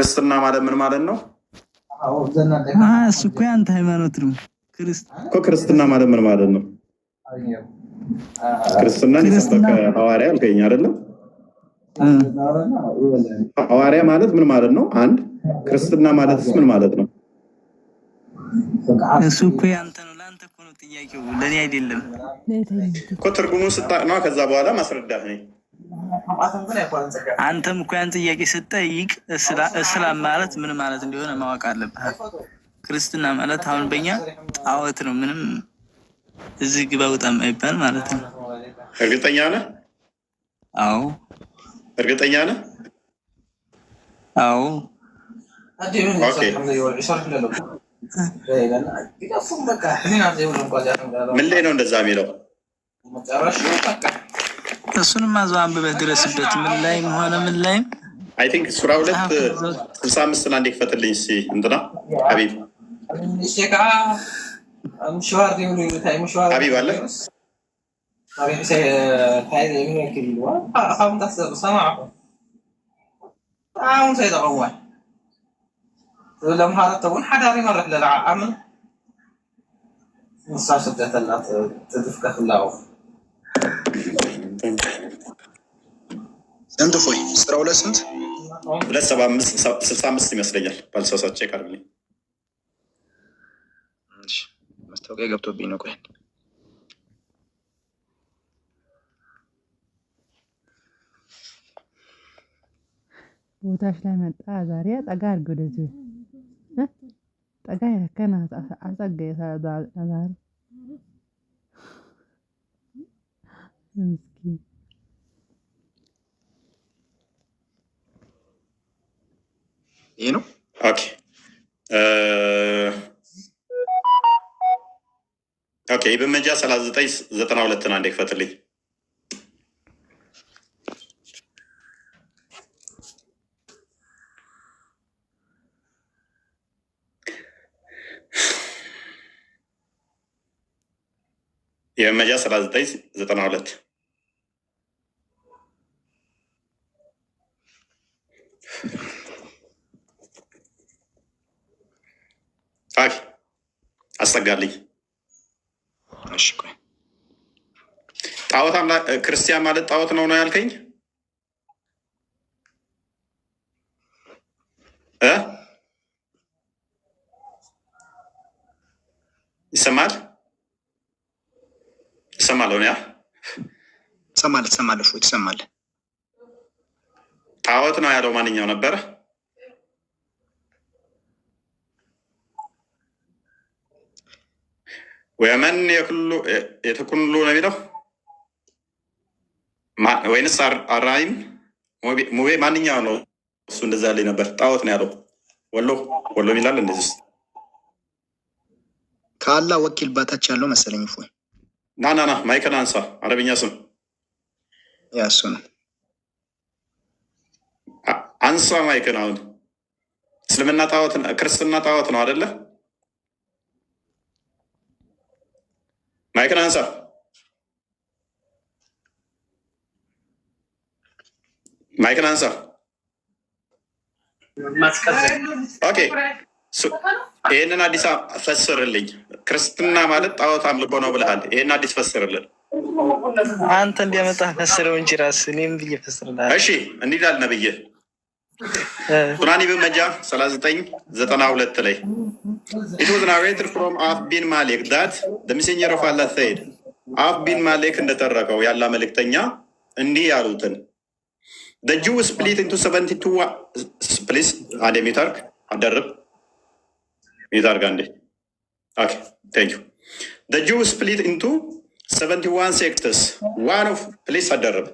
ክርስትና ማለት ምን ማለት ነው? እሱ እኮ ያንተ ሃይማኖት ነው። ክርስትና ማለት ምን ማለት ነው? ክርስትናን የሰበከ ሐዋርያ አልከኝ አይደለም? ሐዋርያ ማለት ምን ማለት ነው? አንድ ክርስትና ማለትስ ምን ማለት ነው? እሱ እኮ ያንተ ነው። ለአንተ እኮ ነው ጥያቄው፣ ለኔ አይደለም እኮ። ትርጉሙን ስታውቅ ነው ከዛ በኋላ ማስረዳት ነው። አንተም እኮ ያን ጥያቄ ስጠይቅ እስላም ማለት ምን ማለት እንደሆነ ማወቅ አለብህ። ክርስትና ማለት አሁን በእኛ ጣዖት ነው። ምንም እዚህ ግባ ውጣ የማይባል ማለት ነው። እርግጠኛ ነህ? አዎ። እርግጠኛ ነህ? አዎ። ኦኬ። ምን ላይ ነው እንደዛ የሚለው? እሱንም አዘው አንብበህ ድረስበት። ምን ላይም ሆነ ምን ላይም አይ ቲንክ ሱራ 2:65 አንዴ ክፈትልኝ እስኪ። እንትና ሀቢብ ሀቢብ አለ ስንት ፎይ ስራ 2 ስንት 2:65 ይመስለኛል። ባልሳሳት ቼክ አድርግልኝ። እሺ ማስታወቂያ ገብቶብኝ ነው። ቆይ ቦታሽ ላይ መጣ ዛሬ ጠጋ አድርጎ ወደዚህ ጠጋ ያከና አጸጋ ያዛር ምስኪን ይሄ ነው። ኦኬ ኦኬ። ኢብን መጃ 39:92 አንዴ ክፈትልኝ። ኢብን መጃ 39:92 አይ አስጠጋልኝ። እሺ ቆይ ጣዖት አምላክ ክርስቲያን ማለት ጣዖት ነው ያልከኝ? ይሰማል ይሰማል ሆነ ትሰማለህ ወይ? ትሰማለህ? ጣዖት ነው ያለው ማንኛው ነበረ? ወመን የተኩሉ ነው የሚለው ወይንስ አራይም ሙቤ ማንኛው ነው? እሱ እንደዛ ላይ ነበር። ጣዖት ነው ያለው ወሎ የሚላል እንደዚህ ከአላህ ወኪል ባታች ያለው መሰለኝ። ፎይ ና ማይክን አንሳ። አረብኛ ስም ያሱ ነው። አንሳ ማይክን። አሁን እስልምና ጣዖት ክርስትና ጣዖት ነው አይደለ? ማይክን አንሳ። ማይክን አንሳ። ኦኬ። ይህንን አዲስ ፈስርልኝ። ክርስትና ማለት ጣዖት አምልኮ ነው ብለሃል። ይህን አዲስ ፈስርልን። አንተ እንዲያመጣ ፈስረው እንጂ ራስ እኔም ብዬ ፈስርልሃል። እሺ እንዲህ ይላል ነብዬ ሱናን ኢብን መጃ 39:92 ላይ it was narrated from Auf bin Malik that the messenger of Allah said Auf bin Malik እንደተረከው ያላ መልእክተኛ እንዲህ ያሉትን the Jews split into 72 please አደ ሚታርክ አደረብ ሚታርክ አንዴ ኦኬ thank you the Jews split into 71 sects one of please አደረብ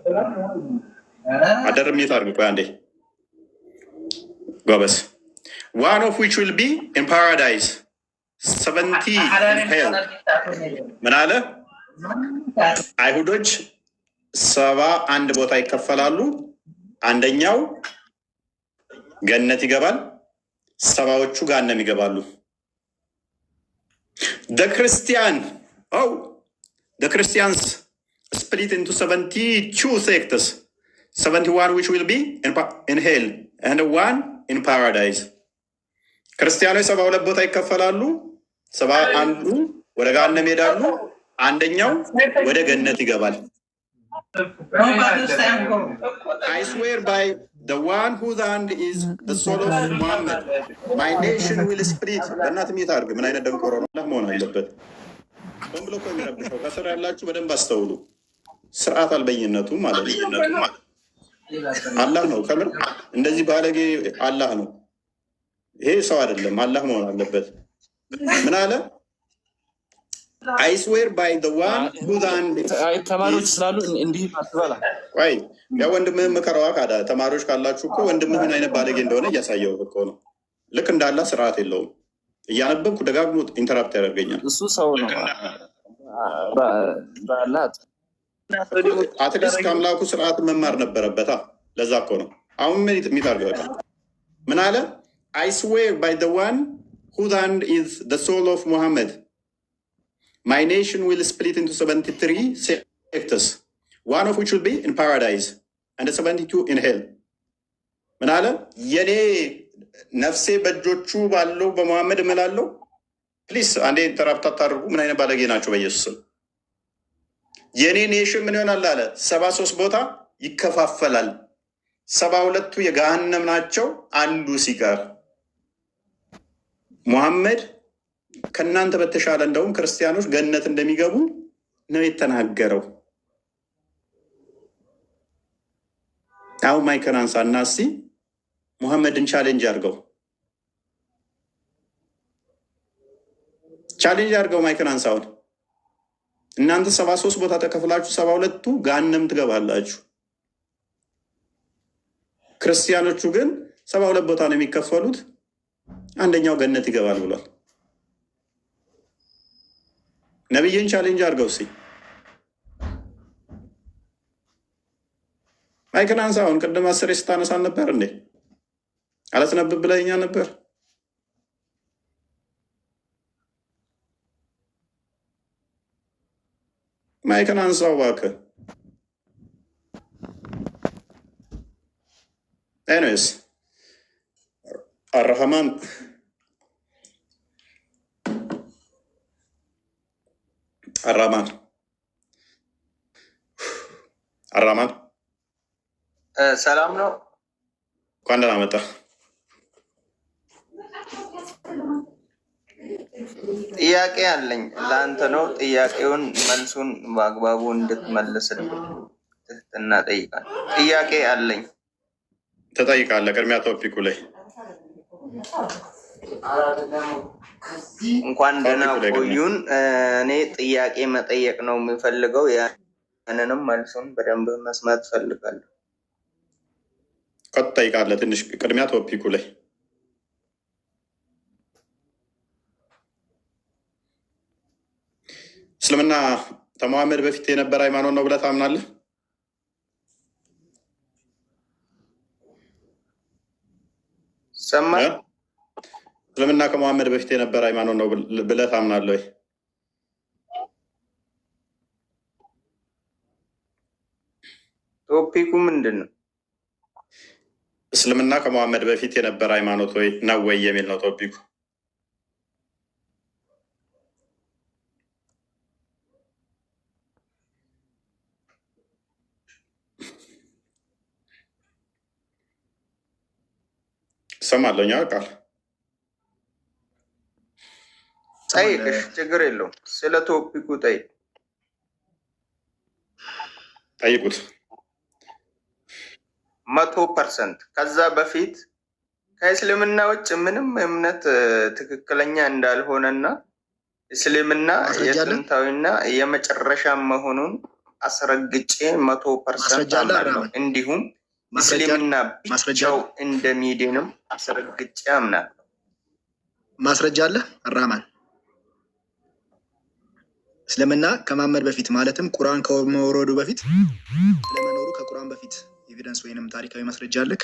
ሚታርክ ቆይ አንዴ ጎበስ one of which will be in paradise 70 in hell ምን አለ? አይሁዶች 71 ቦታ ይከፈላሉ። አንደኛው ገነት ይገባል፣ 70ዎቹ ገሃነም ይገባሉ። the Christians split into 72 sects 71 which will be in hell and one in paradise. ክርስቲያኖች 72 ቦታ ይከፈላሉ። 71ዱ ወደ ገሃነም ይሄዳሉ። አንደኛው ወደ ገነት ይገባል። I swear by the one whose hand is the soul of Muhammad, my nation will split. በእናትህ ሜት አድርግ። ምን አይነት ደንቆሮ ነው መሆን አለበት? ሆን ብሎ እኮ የሚረብሸው። ከስር ያላችሁ በደንብ አስተውሉ። ስርዓት አልበኝነቱ ማለት ነው። አላህ ነው ከምር እንደዚህ ባለጌ አላህ ነው። ይሄ ሰው አይደለም፣ አላህ መሆን አለበት። ምን አለ? I swear by the one whose hand ተማሪዎች ስላሉ እንዲህ አትበላ። ወይ ያ ወንድምህን ምከረዋ ካዳ ተማሪዎች ካላችሁ እኮ ወንድምህ ምን አይነት ባለጌ እንደሆነ እያሳየው እኮ ነው። ልክ እንዳላ ስርዓት የለውም። እያነበብኩ ደጋግሞ ኢንተራፕት ያደርገኛል። እሱ ሰው ነው። ባላት አትሊስት ከአምላኩ ስርዓት መማር ነበረበታ። ለዛ እኮ ነው አሁን ምን የሚታርገው በቃ ምን አለ? I swear by the one whose hand is the soul of Muhammad, my nation will split into 73 sectors, one of which will be in paradise and 72 in hell. ምን አለ? የኔ ነፍሴ በእጆቹ ባለው በሙሐመድ እምላለው። ፕሊስ አንዴ ኢንተራፕት አታድርጉ። ምን አይነት ባለጌ ናቸው በኢየሱስ ስም። የኔ ኔሽን ምን ይሆናል አለ? 73 ቦታ ይከፋፈላል። 72ቱ የገሃነም ናቸው አንዱ ሲቀር። ሙሐመድ ከእናንተ በተሻለ እንደውም ክርስቲያኖች ገነት እንደሚገቡ ነው የተናገረው። አሁን ማይክን አንሳ እና እስኪ ሙሐመድን ቻሌንጅ አድርገው፣ ቻሌንጅ አድርገው። ማይክን አንሳውን። እናንተ 73 ቦታ ተከፍላችሁ 72ቱ ገሃነም ትገባላችሁ። ክርስቲያኖቹ ግን 72 ቦታ ነው የሚከፈሉት፣ አንደኛው ገነት ይገባል ብሏል። ነቢይን ቻሌንጅ አድርገው እስኪ ማይክን አንሳውን። ቅድም 10 ስታነሳን ነበር እንዴ? አላስነብብ ብለኸኛ ነበር። ማይክን አንሳው እባክህ። ኤኒዌይስ አረህማን አራማን ሰላም ነው። እንኳን ደህና መጣ። ጥያቄ አለኝ ለአንተ ነው። ጥያቄውን መልሱን በአግባቡ እንድትመልስልኝ ትህትና ጠይቃለሁ። ጥያቄ አለኝ። ትጠይቃለህ። ቅድሚያ ቶፒኩ ላይ እንኳን ደህና ቆዩን። እኔ ጥያቄ መጠየቅ ነው የሚፈልገው። ያንንም መልሱን በደንብ መስማት ፈልጋለሁ። ትጠይቃለህ። ትንሽ ቅድሚያ ቶፒኩ ላይ እስልምና ከመሐመድ በፊት የነበረ ሃይማኖት ነው ብለህ ታምናለህ? ሰማህ? እስልምና ከመሐመድ በፊት የነበረ ሃይማኖት ነው ብለህ ታምናለህ ወይ? ቶፒኩ ምንድን ነው? እስልምና ከመሐመድ በፊት የነበረ ሃይማኖት ወይ ነው ወይ የሚል ነው ቶፒኩ። ሰማለኛ ቃል ጠይቅሽ፣ ችግር የለውም። ስለ ቶፒኩ ጠይቁት። 100%። ከዛ በፊት ከእስልምና ውጭ ምንም እምነት ትክክለኛ እንዳልሆነና እስልምና የጥንታዊና የመጨረሻ መሆኑን አስረግጬ 100% አምናለሁ። እንዲሁም እስልምና ብቻው እንደሚድንም አስረግጬ አምናለሁ። ማስረጃ አለ አራማን? እስልምና ከመሐመድ በፊት ማለትም ቁርአን ከመውረዱ በፊት ስለመኖሩ ከቁርአን በፊት ኤቪደንስ ወይንም ታሪካዊ ማስረጃ አለክ?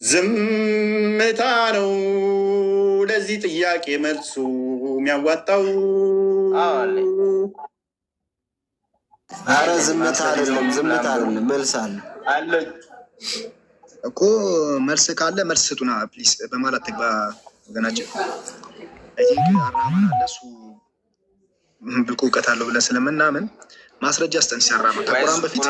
ዝምታ ነው ለዚህ ለዚህ ጥያቄ መልሱ የሚያዋጣው አረ ዝምታ አይደለም መልስ አለ እኮ። መልስ ካለ መልስ ስጡና ፕሊስ። በማለት ትግባ ወገናችን። አራማን አለ እሱ ብቁ እውቀት አለው ብለን ስለምናምን ማስረጃ ስጠን። ሲያራማ ከቁርአን በፊት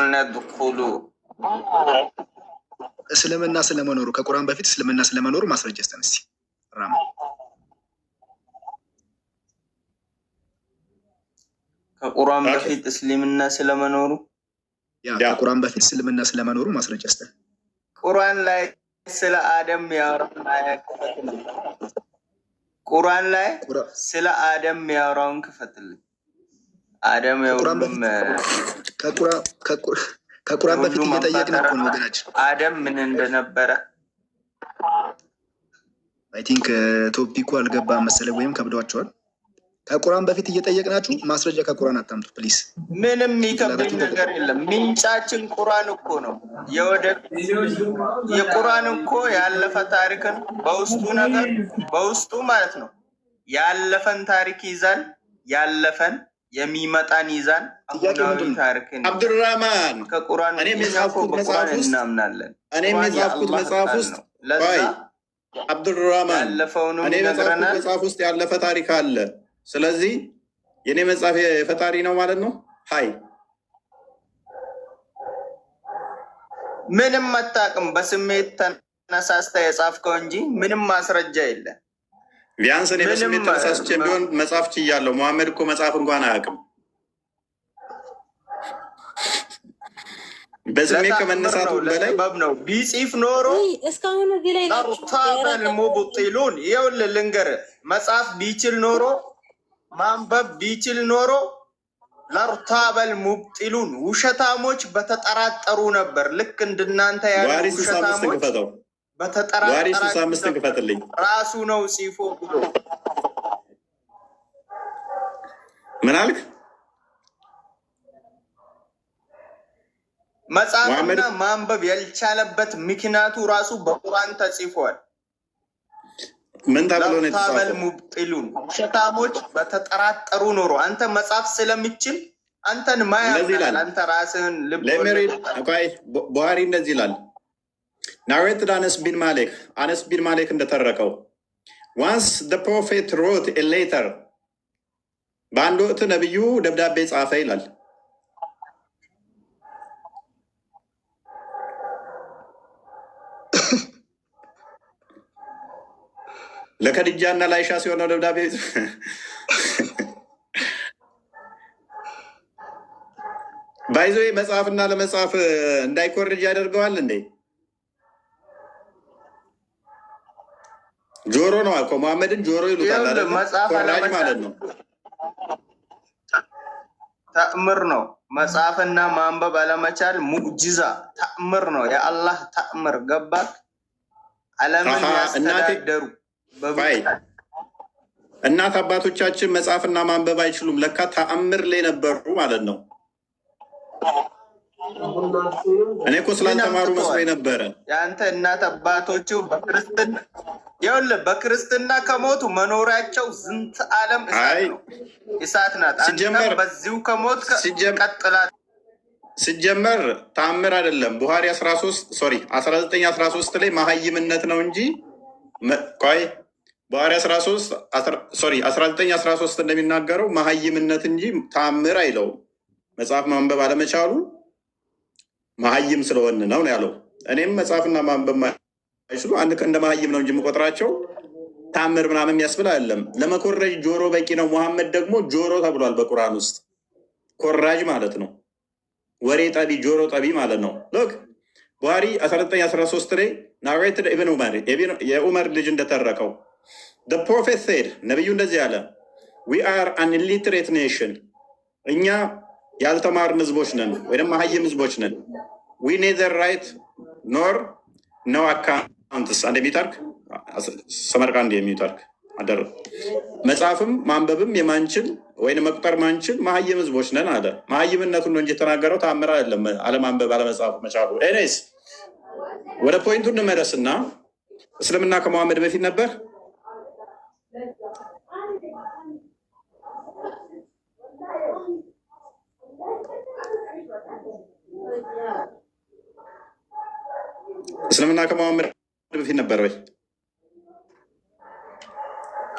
እስልምና ስለመኖሩ ከቁርአን በፊት እስልምና ስለመኖሩ ማስረጃ ስጠን እስቲ አራማ። ከቁርአን በፊት እስልምና ስለመኖሩ ከቁርአን በፊት እስልምና ስለመኖሩ ማስረጃ ስጠን። ቁርአን ላይ ስለ አደም ቁርአን ላይ ስለ አደም ያወራውን ክፈትልኝ። አደም ከቁርአን በፊት እየጠየቅን እኮ ነው ወገናችን። አደም ምን እንደነበረ አይ ቲንክ ቶፒኩ አልገባም መሰለኝ ወይም ከብዷቸዋል። ከቁርአን በፊት እየጠየቅናችሁ ማስረጃ ከቁርአን አታምጡ ፕሊዝ። ምንም የሚከብድ ነገር የለም። ምንጫችን ቁርአን እኮ ነው። የቁርአን እኮ ያለፈ ታሪክን በውስጡ ማለት ነው ያለፈን ታሪክ ይዛል፣ ያለፈን የሚመጣን ይዛል። አሁናዊ ታሪክን አብዱራህማን ከቁርአን እኔ የጻፍኩት መጽሐፍ ውስጥ እናምናለን። አብዱራህማን እኔ የጻፍኩት መጽሐፍ ውስጥ ያለፈ ታሪክ አለ። ስለዚህ የኔ መጽሐፍ የፈጣሪ ነው ማለት ነው። ሀይ ምንም አታውቅም። በስሜት ተነሳስተ የጻፍከው እንጂ ምንም ማስረጃ የለ። ቢያንስ እኔ በስሜት ተነሳስቼ ቢሆን መጽሐፍ ችያለሁ። መሐመድ እኮ መጽሐፍ እንኳን አያውቅም። በስሜት ከመነሳቱ በላይ ነው። ቢጽፍ ኖሮ እስካሁን እዚህ ላይ ሩታበል ሙብጢሉን ይኸውልህ ልንገርህ፣ መጽሐፍ ቢችል ኖሮ ማንበብ ቢችል ኖሮ ለርታበል ሙብጢሉን ውሸታሞች በተጠራጠሩ ነበር። ልክ እንድናንተ ያሉ ውሸታሞች በተጠራጠሩ ራሱ ነው ጽፎ ብሎ ምን አልክ? መጽሐፍና ማንበብ ያልቻለበት ምክንያቱ ራሱ በቁርአን ተጽፏል። ምን ተብሎ ነው ለርታበል ሙብጢሉን ውሸታሞች በተጠራጠሩ ኖሮ አንተ መጽሐፍ ስለምችል አንተን ማያምናል። አንተ ራስህን ቡሃሪ እንደዚህ ይላል። ናሬትድ አነስ ቢን ማሌክ እንደተረከው ዋንስ the prophet wrote a letter በአንድ ወቅት ነቢዩ ደብዳቤ ጻፈ ይላል። ለከድጃ እና ላይሻ ሲሆነው ደብዳቤ ባይዞ መጽሐፍና ለመጽሐፍ እንዳይኮርጅ ያደርገዋል እንዴ? ጆሮ ነው እኮ መሐመድን ጆሮ ይሉታል። ኮራጅ ማለት ነው። ተአምር ነው። መጽሐፍና ማንበብ አለመቻል ሙዕጂዛ ተአምር ነው። የአላህ ተአምር ገባክ? ዓለምን ያስተዳደሩ እናት አባቶቻችን መጽሐፍና ማንበብ አይችሉም። ለካ ተአምር ላይ ነበሩ ማለት ነው። እኔ እኮ ስላልተማሩ መስሎኝ ነበረ። የአንተ እናት አባቶቹ በክርስትና ከሞቱ መኖሪያቸው ዝንተ ዓለም እሳት ነው፣ እሳት ናት። አንተ በዚሁ ከሞት ቀጥላት። ሲጀመር ተአምር አይደለም። ቡሃሪ 1913 ላይ መሀይምነት ነው እንጂ ቆይ ቡሃሪ 1913 እንደሚናገረው መሀይምነት እንጂ ተአምር አይለውም። መጽሐፍ ማንበብ አለመቻሉ መሀይም ስለሆን ነው ያለው። እኔም መጽሐፍና ማንበብ አይችሉ አንድ እንደ መሀይም ነው እንጂ የምቆጥራቸው ተአምር ምናምን የሚያስብል አይደለም። ለመኮረጅ ጆሮ በቂ ነው። ሙሐመድ ደግሞ ጆሮ ተብሏል በቁርአን ውስጥ። ኮራጅ ማለት ነው፣ ወሬ ጠቢ፣ ጆሮ ጠቢ ማለት ነው። ሎክ ቡሃሪ 1913 ላይ ናሬትድ ኢብን ዑመር የዑመር ልጅ እንደተረከው the prophet said ነቢዩ እንደዚህ አለ፣ we are an illiterate nation እኛ ያልተማርን ህዝቦች ነን ወይም መሀይም ህዝቦች ነን። we neither write nor know accounts አንድ የሚታርክ ሰመርቃንድ የሚታርክ አደረ መጽሐፍም ማንበብም የማንችል ወይም መቁጠር ማንችል መሀይም ህዝቦች ነን አለ። መሀይምነቱን ነው እንጂ የተናገረው ተአምር አይደለም። አለማንበብ አለመጽሐፍ መቻሉ። ኤኒዌይስ ወደ ፖይንቱ እንመለስና እስልምና ከመሐመድ በፊት ነበር እስልምና ከመሐመድ በፊት ነበር ወይ?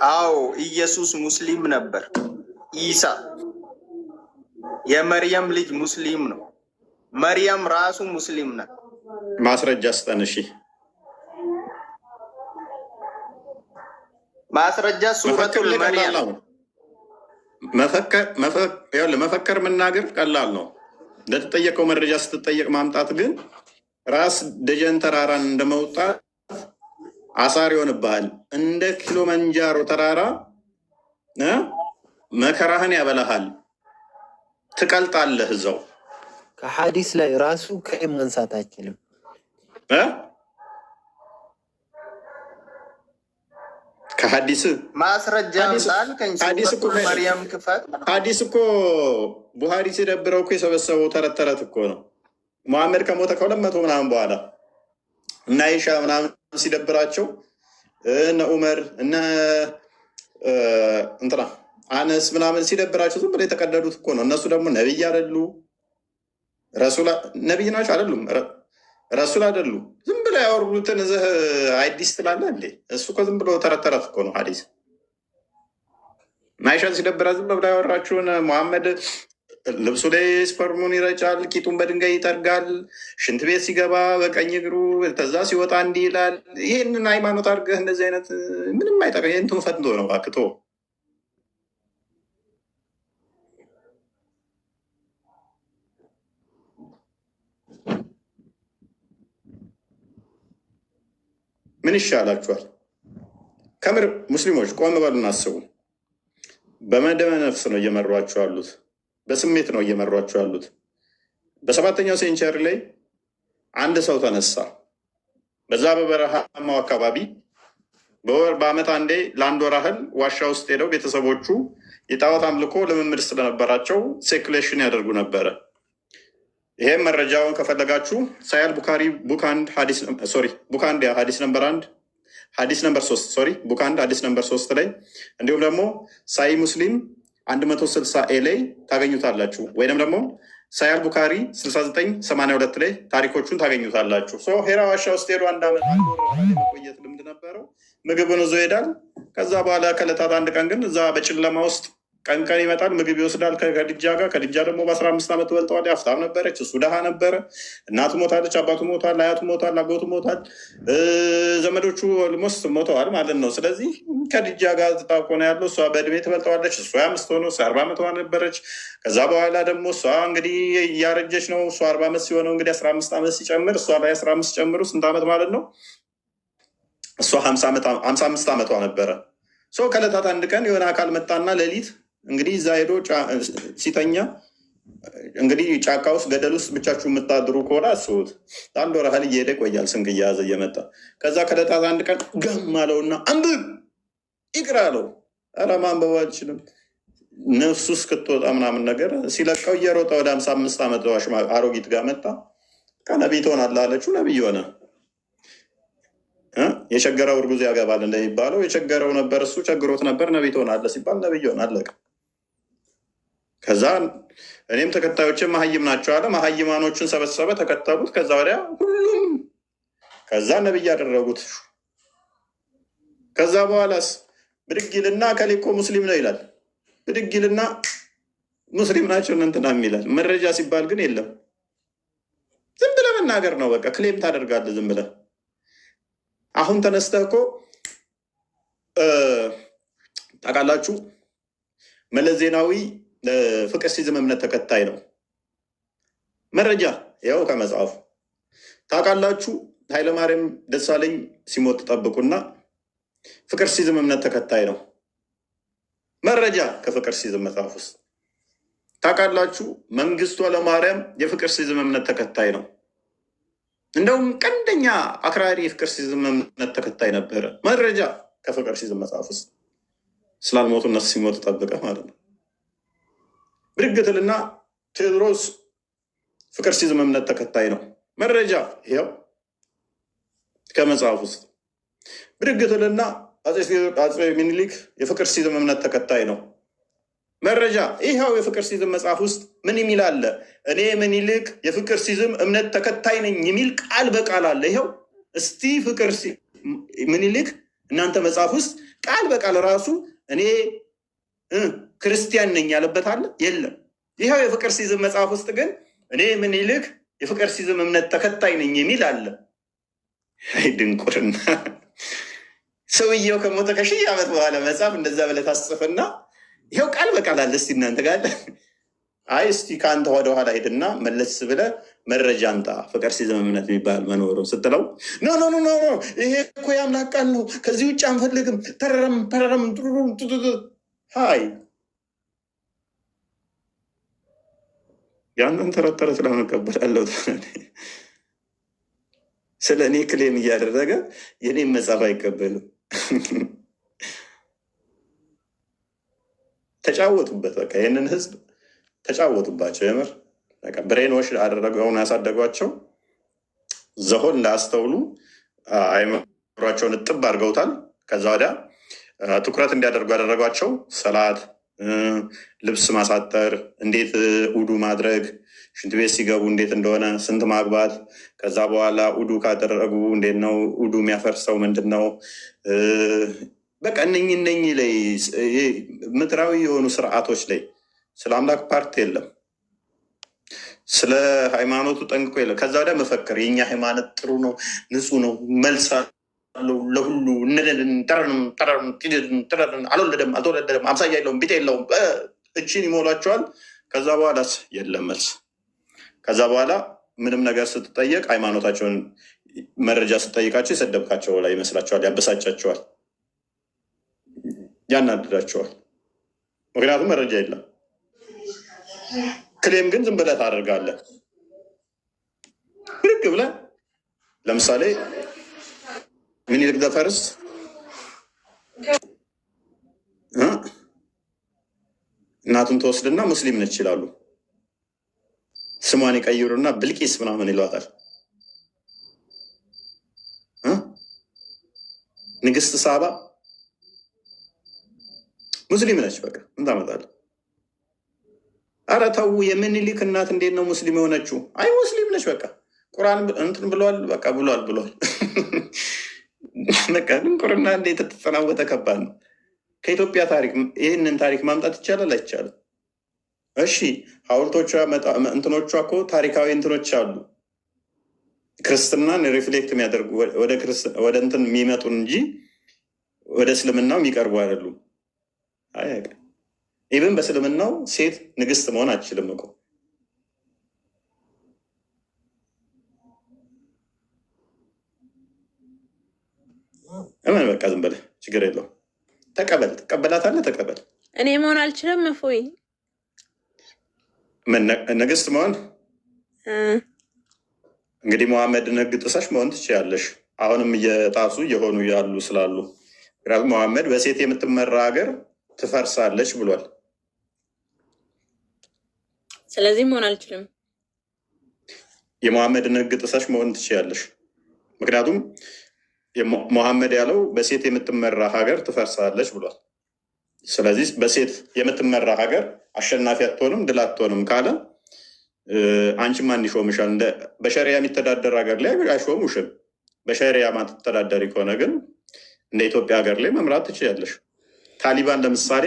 አዎ ኢየሱስ ሙስሊም ነበር። ኢሳ የመርየም ልጅ ሙስሊም ነው። መርየም ራሱ ሙስሊም ናት። ማስረጃ ስጠን። እሺ ማስረጃ ሱረቱል መርየም። መፈከር መናገር ቀላል ነው። ለተጠየቀው መረጃ ስትጠየቅ ማምጣት ግን ራስ ደጀን ተራራን እንደመውጣት አሳር ይሆንብሃል። እንደ ኪሎመንጃሮ ተራራ መከራህን ያበላሃል። ትቀልጣለህ እዛው። ከሐዲስ ላይ ራሱ ከኢም መንሳት አይችልም። ከሐዲስ ማስረጃ ምጣል መርየም ክፈት። ሐዲስ እኮ ቡሃሪ ሲደብረው እኮ የሰበሰበው ተረት ተረት እኮ ነው። መሐመድ ከሞተ ከ200 ምናምን በኋላ እና ኢሻ ምናምን ሲደብራቸው እነ ዑመር እነ እንትና አነስ ምናምን ሲደብራቸው ዝም ብለው የተቀደዱት እኮ ነው። እነሱ ደግሞ ነቢይ አይደሉ፣ ነቢይ ናቸው አይደሉም፣ ረሱል አይደሉ። ዝም ብለው ያወሩትን እዚህ አይዲስ ትላለህ እንዴ? እሱ እኮ ዝም ብሎ ተረት ተረት እኮ ነው ሐዲስ። አይሻን ሲደብራ ዝም ብለው ያወራችሁን መሐመድ ልብሱ ላይ ስፐርሙን ይረጫል፣ ቂጡን በድንጋይ ይጠርጋል፣ ሽንት ቤት ሲገባ በቀኝ እግሩ ተዛ ሲወጣ እንዲህ ይላል። ይህንን ሃይማኖት አድርገህ እንደዚህ አይነት ምንም አይጠቅም። ይህን ትንፈት ነው አክቶ ምን ይሻላችኋል? ከምር ሙስሊሞች ቆም በሉና አስቡ። በመደበ ነፍስ ነው እየመሯቸው ያሉት። በስሜት ነው እየመሯቸው ያሉት። በ7ኛው ሴንቸሪ ላይ አንድ ሰው ተነሳ። በዛ በበረሃማው አካባቢ በአመት አንዴ ለአንድ ወር ያህል ዋሻ ውስጥ ሄደው ቤተሰቦቹ የጣዖት አምልኮ ልምምድ ስለነበራቸው ሴኩሌሽን ያደርጉ ነበረ። ይሄም መረጃውን ከፈለጋችሁ ሳያል ቡካሪ ቡክ 1 ሀዲስ ነምበር 1 ሀዲስ ነምበር 3 ቡክ 1 ሀዲስ ነምበር 3 ላይ እንዲሁም ደግሞ ሳይ ሙስሊም 160 ኤ ላይ ታገኙታላችሁ። ወይም ደግሞ ሳያል ቡካሪ 6982 ላይ ታሪኮቹን ታገኙታላችሁ። ሄራ ዋሻ ውስጥ ሄዱ። አንድ ዓመት መቆየት ልምድ ነበረው። ምግብን ይዞ ይሄዳል። ከዛ በኋላ ከዕለታት አንድ ቀን ግን እዛ በጨለማ ውስጥ ቀን ይመጣል፣ ምግብ ይወስዳል ከድጃ ጋር። ከድጃ ደግሞ በ15 ዓመት ትበልጠዋል። ሀብታም ነበረች፣ እሱ ደሃ ነበረ። እናቱ ሞታለች፣ አባቱ ሞቷል፣ አያቱ ሞቷል፣ አጎቱ ሞቷል፣ ዘመዶቹ ኦልሞስት ሞተዋል ማለት ነው። ስለዚህ ከድጃ ጋር ተጣብቆ ነው ያለው። እሷ በእድሜ ትበልጠዋለች፣ እሷ 5 ሆኖ 40 ዓመት ነበረች። ከዛ በኋላ ደግሞ እሷ እንግዲህ እያረጀች ነው። እሷ 40 ዓመት ሲሆነው እንግዲህ 15 ዓመት ሲጨምር እሷ ላይ 15 ጨምሩ ስንት ዓመት ማለት ነው? እሷ 55 ዓመቷ ነበረ። ከዕለታት አንድ ቀን የሆነ አካል መጣና ሌሊት እንግዲህ እዛ ሄዶ ሲተኛ እንግዲህ ጫካ ውስጥ ገደል ውስጥ ብቻችሁ የምታድሩ ከሆነ አስቡት። አንድ ወር ያህል እየሄደ ቆያል፣ ስንቅ እየያዘ እየመጣ። ከዛ ከዕለታት አንድ ቀን ገም አለውና አንብብ ይቅር አለው። ኧረ ማንበብ አልችልም ነፍሱ እስክትወጣ ምናምን ነገር ሲለቀው እየሮጠ ወደ 55 ዓመት አሮጊት ጋር መጣ። ከነቢይ ትሆናለህ አለችው። ነቢይ ሆነ። የቸገረው እርጉዝ ያገባል እንደሚባለው የቸገረው ነበር፣ እሱ ቸግሮት ነበር። ነቢይ ትሆናለህ ሲባል ነቢይ ሆነ፣ አለቀ። ከዛ እኔም ተከታዮችን መሀይም ናቸው አለ። መሀይማኖቹን ሰበሰበ፣ ተከተሉት። ከዛ ወዲያ ሁሉም ከዛ ነቢይ ያደረጉት። ከዛ በኋላስ ብድጊልና ከሌኮ ሙስሊም ነው ይላል። ብድጊልና ሙስሊም ናቸው እንትና ይላል። መረጃ ሲባል ግን የለም። ዝም ብለህ መናገር ነው በቃ። ክሌም ታደርጋለህ ዝም ብለህ። አሁን ተነስተህ እኮ ታውቃላችሁ መለስ ዜናዊ ፍቅርሲዝም እምነት ተከታይ ነው። መረጃ ያው ከመጽሐፉ ታውቃላችሁ። ኃይለማርያም ደሳለኝ ሲሞት ጠብቁና ፍቅርሲዝም እምነት ተከታይ ነው። መረጃ ከፍቅርሲዝም መጽሐፍ ውስጥ ታውቃላችሁ። መንግስቱ ኃይለማርያም የፍቅርሲዝም እምነት ተከታይ ነው። እንደውም ቀንደኛ አክራሪ የፍቅርሲዝም እምነት ተከታይ ነበረ። መረጃ ከፍቅርሲዝም መጽሐፍ ውስጥ ስላልሞቱ እነሱ ሲሞቱ ጠብቀ ማለት ነው። ብርግትልና ቴዎድሮስ ፍቅርሲዝም እምነት ተከታይ ነው። መረጃ ይኸው ከመጽሐፍ ውስጥ። ብርግትልና አፄ ሚኒሊክ የፍቅርሲዝም እምነት ተከታይ ነው። መረጃ ይኸው የፍቅርሲዝም መጽሐፍ ውስጥ ምን የሚል አለ? እኔ ምኒልክ የፍቅርሲዝም እምነት ተከታይ ነኝ የሚል ቃል በቃል አለ። ይኸው እስቲ ፍቅር ምኒልክ እናንተ መጽሐፍ ውስጥ ቃል በቃል ራሱ እኔ ክርስቲያን ነኝ ያለበት አለ? የለም። ይኸው የፍቅር ሲዝም መጽሐፍ ውስጥ ግን እኔ ምኒልክ የፍቅር ሲዝም እምነት ተከታይ ነኝ የሚል አለ። አይ ድንቁርና! ሰውየው ከሞተ ከ1000 ዓመት በኋላ መጽሐፍ እንደዛ ብለህ ታስጽፍና ይኸው ቃል በቃል አለ። እስቲ እናንተ ጋር አይ እስቲ ከአንተ ወደ ኋላ ሄድና መለስ ብለህ መረጃ አምጣ ፍቅር ሲዝም እምነት የሚባል መኖሩ ስትለው ኖ ኖ ኖ ኖ ይሄ እኮ የአምላክ ቃል ነው፣ ከዚህ ውጭ አንፈልግም። ተረረም ተረረም ሀይ ያንን ተረተረ ስለመቀበላለሁ ስለ እኔ ክሌም እያደረገ የኔም መጽሐፍ አይቀበልም። ተጫወቱበት። በቃ ይህንን ህዝብ ተጫወቱባቸው። የምር ብሬኖች አደረገውን ያሳደጓቸው ዘሆን ላስተውሉ አይምሯቸውን እጥብ አድርገውታል። ከዛ ወዲያ ትኩረት እንዲያደርጉ ያደረጓቸው ሰላት፣ ልብስ ማሳጠር፣ እንዴት ውዱ ማድረግ፣ ሽንት ቤት ሲገቡ እንዴት እንደሆነ፣ ስንት ማግባት፣ ከዛ በኋላ ውዱ ካደረጉ እንዴት ነው ውዱ የሚያፈርሰው ምንድን ነው? በቃ እነኝ ላይ ምድራዊ የሆኑ ስርዓቶች ላይ ስለ አምላክ ፓርት የለም፣ ስለ ሃይማኖቱ ጠንቅቆ የለም። ከዛ ወዲያ መፈክር የእኛ ሃይማኖት ጥሩ ነው፣ ንጹህ ነው፣ መልስ ለሁሉ አልወለደም፣ አልተወለደም፣ አምሳያ የለውም፣ ቢጤ የለውም፣ እችን ይሞሏቸዋል። ከዛ በኋላ የለም መልስ። ከዛ በኋላ ምንም ነገር ስትጠየቅ ሃይማኖታቸውን መረጃ ስትጠይቃቸው የሰደብካቸው ላይ ይመስላቸዋል፣ ያበሳጫቸዋል፣ ያናድዳቸዋል። ምክንያቱም መረጃ የለም። ክሌም ግን ዝም ብለህ ታደርጋለህ። ብድግ ብለህ ለምሳሌ ምኒልክ ዘፈርስ እናቱን ተወስድና ሙስሊም ነች ይላሉ። ስሟን ይቀይሩና ብልቂስ ምናምን ይሏታል። ንግስት ሳባ ሙስሊም ነች። በቃ ምን ታመጣለህ? ኧረ ተው። የምኒልክ እናት እንዴት ነው ሙስሊም የሆነችው? አይ ሙስሊም ነች። በቃ ቁርአን እንትን ብሏል። በቃ ብሏል። በቃ ድንቁርና እንዴት ተጠናወተ። ከባድ ነው። ከኢትዮጵያ ታሪክ ይህንን ታሪክ ማምጣት ይቻላል አይቻልም? እሺ ሐውልቶቿ እንትኖቿ እኮ ታሪካዊ እንትኖች አሉ። ክርስትናን ሪፍሌክት የሚያደርጉ ወደ እንትን የሚመጡ እንጂ ወደ እስልምናው የሚቀርቡ አይደሉም። ኢቨን በእስልምናው ሴት ንግስት መሆን አትችልም እኮ። እመን በቃ ዝም ብለህ ችግር የለውም። ተቀበል። ትቀበላታለህ። ተቀበል። እኔ መሆን አልችልም። እፎይ ንግስት መሆን እንግዲህ መሐመድን ህግ ጥሰሽ መሆን ትችያለሽ። አሁንም እየጣሱ እየሆኑ ያሉ ስላሉ ምክንያቱም መሐመድ በሴት የምትመራ ሀገር ትፈርሳለች ብሏል። ስለዚህ መሆን አልችልም። የመሐመድን ህግ ጥሰሽ መሆን ትችያለሽ። ምክንያቱም መሐመድ ያለው በሴት የምትመራ ሀገር ትፈርሳለች ብሏል። ስለዚህ በሴት የምትመራ ሀገር አሸናፊ አትሆንም፣ ድል አትሆንም ካለ አንቺ ማን ይሾምሻል? በሸሪያ የሚተዳደር ሀገር ላይ አይሾሙሽም። በሸሪያ ማትተዳደሪ ከሆነ ግን እንደ ኢትዮጵያ ሀገር ላይ መምራት ትችያለሽ። ታሊባን ለምሳሌ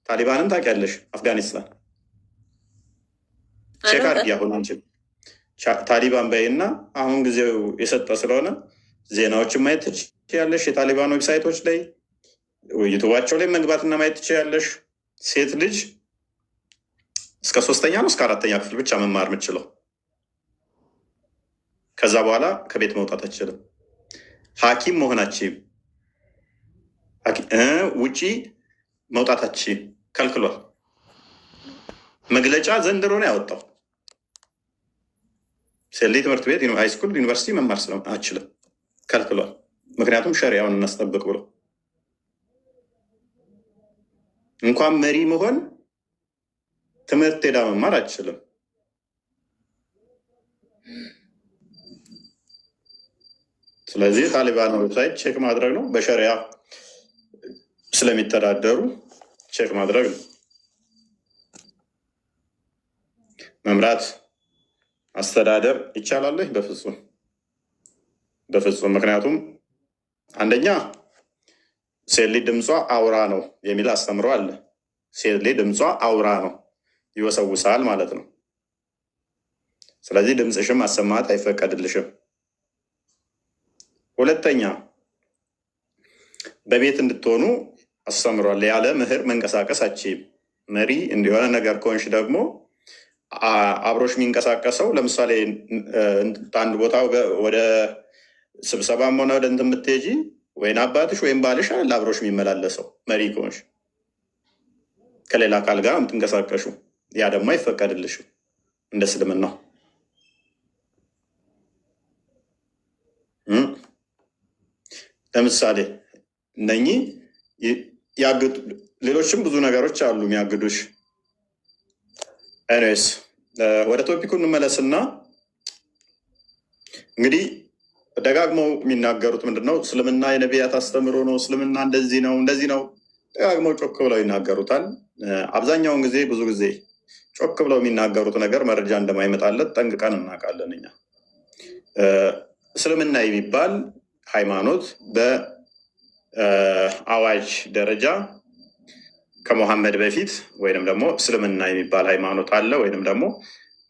ታሊባንን ታውቂያለሽ? አፍጋኒስታን ቼክ አድርጊ። አሁን አንችል ታሊባን በይና አሁን ጊዜው የሰጠ ስለሆነ ዜናዎችን ማየት ትችያለሽ። የታሊባን ዌብሳይቶች ላይ ዩቱባቸው ላይ መግባትና ማየት ትችያለሽ። ሴት ልጅ እስከ 3ኛ ነው እስከ 4ኛ ክፍል ብቻ መማር የምችለው። ከዛ በኋላ ከቤት መውጣት አትችልም። ሐኪም መሆናችም ውጪ መውጣታችን ከልክሏል። መግለጫ ዘንድሮ ነው ያወጣው። ሴሌ ትምህርት ቤት፣ ሃይስኩል፣ ዩኒቨርሲቲ መማር አችልም ከልክሏል። ምክንያቱም ሸሪያውን እናስጠብቅ ብሎ እንኳን መሪ መሆን ትምህርት ሄዳ መማር አችልም። ስለዚህ ታሊባን ዌብሳይት ቼክ ማድረግ ነው። በሸሪያ ስለሚተዳደሩ ቼክ ማድረግ ነው። መምራት አስተዳደር ይቻላል? በፍጹም በፍጹም። ምክንያቱም አንደኛ ሴት ልጅ ድምጿ አውራ ነው የሚል አስተምሮ አለ። ሴት ልጅ ድምጿ አውራ ነው፣ ይወሰውሳል ማለት ነው። ስለዚህ ድምፅሽም ማሰማት አይፈቀድልሽም። ሁለተኛ በቤት እንድትሆኑ አስተምሯል። ያለ ምህር መንቀሳቀስ አችም። መሪ እንዲሆነ ነገር ከሆንሽ ደግሞ አብሮሽ የሚንቀሳቀሰው ለምሳሌ አንድ ቦታ ወደ ስብሰባም ሆነ ወደ እንትን የምትሄጂ ወይም አባትሽ ወይም ባልሽ አለ አብሮሽ የሚመላለሰው መሪ ከሆንሽ ከሌላ አካል ጋር የምትንቀሳቀሹ፣ ያ ደግሞ አይፈቀድልሽም እንደ እስልምናው። ለምሳሌ እነኚህ ሌሎችም ብዙ ነገሮች አሉ የሚያግዱሽ። ኤኒዌይስ ወደ ቶፒኩ እንመለስና እንግዲህ ደጋግመው የሚናገሩት ምንድነው? እስልምና የነቢያት አስተምሮ ነው፣ እስልምና እንደዚህ ነው እንደዚህ ነው። ደጋግመው ጮክ ብለው ይናገሩታል። አብዛኛውን ጊዜ ብዙ ጊዜ ጮክ ብለው የሚናገሩት ነገር መረጃ እንደማይመጣለት ጠንቅቀን እናውቃለን እኛ። እስልምና የሚባል ሃይማኖት በአዋጅ ደረጃ ከሙሐመድ በፊት ወይንም ደግሞ እስልምና የሚባል ሃይማኖት አለ ወይንም ደግሞ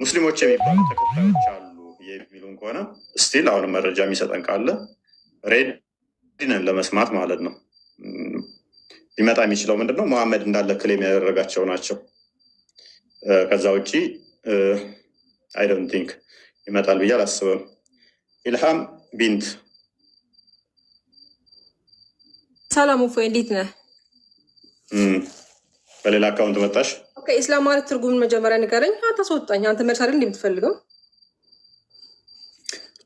ሙስሊሞች የሚባሉ ተከታዮች አሉ የሚሉን ከሆነ ስቲል አሁን መረጃ የሚሰጠን ካለ ሬዲ ነን ለመስማት ማለት ነው። ሊመጣ የሚችለው ምንድነው? ሙሐመድ እንዳለ ክሌም ያደረጋቸው ናቸው። ከዛ ውጭ አይ ዶንት ቲንክ ይመጣል ብዬ አላስብም። ኢልሃም ቢንት ሰላም ፎይ፣ እንዴት ነህ? በሌላ አካውንት መጣሽ? ኦኬ፣ ኢስላም ማለት ትርጉምን መጀመሪያ ንገረኝ። አታስወጣኝ። አንተ መልስ አይደል እንደምትፈልገው?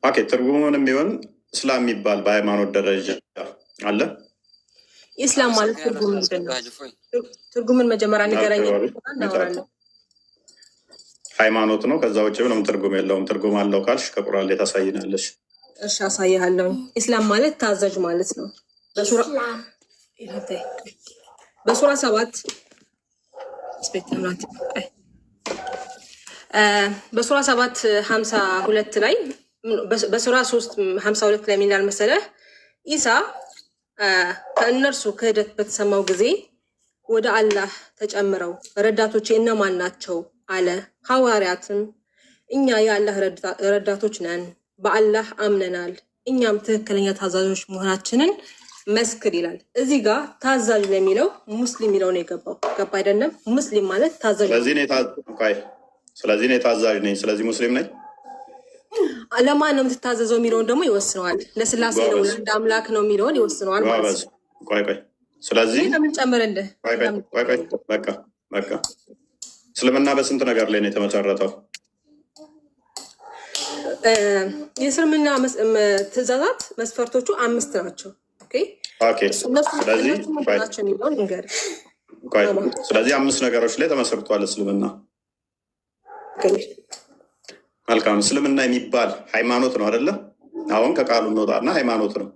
ኦኬ፣ ትርጉሙንም ቢሆን እስላም የሚባል በሃይማኖት ደረጃ አለ። ኢስላም ማለት ትርጉም ምንድን ነው? ትርጉምን መጀመሪያ ንገረኝ። ሃይማኖት ነው። ከዛ ውጭ ምንም ትርጉም የለውም። ትርጉም አለው ካልሽ ከቁርአን ላይ ታሳይናለሽ። እሺ፣ አሳይሃለሁ። ኢስላም ማለት ታዛዥ ማለት ነው። በሱራ 7 በሱራ 7:52 ላይ በሱራ 3:52 ላይ የሚላል መሰለህ ኢሳ ከእነርሱ ክህደት በተሰማው ጊዜ ወደ አላህ ተጨምረው ረዳቶች እነማን ናቸው አለ። ሐዋርያትም እኛ የአላህ ረዳቶች ነን፣ በአላህ አምነናል፣ እኛም ትክክለኛ ታዛዦች መሆናችንን መስክር ይላል። እዚህ ጋር ታዛዥ ለሚለው ሙስሊም የሚለው ነው የገባው። ገባ አይደለም? ሙስሊም ማለት ታዛዥ። ስለዚህ እኔ ታዛዥ ነኝ፣ ስለዚህ ሙስሊም ነኝ። ለማን ነው የምትታዘዘው የሚለውን ደግሞ ይወስነዋል። ለስላሴ ነው ለአንድ አምላክ ነው የሚለውን ይወስነዋል ማለት ነው። ስለዚህ ለምን ጨምርልህ? በቃ እስልምና በስንት ነገር ላይ ነው የተመሰረተው? የእስልምና ትእዛዛት መስፈርቶቹ 5 ናቸው። ስለዚህ 5 ነገሮች ላይ ተመሰርቷል እስልምና። መልካም። እስልምና የሚባል ሃይማኖት ነው አይደለም? አሁን ከቃሉ እንወጣና ሃይማኖት ነው።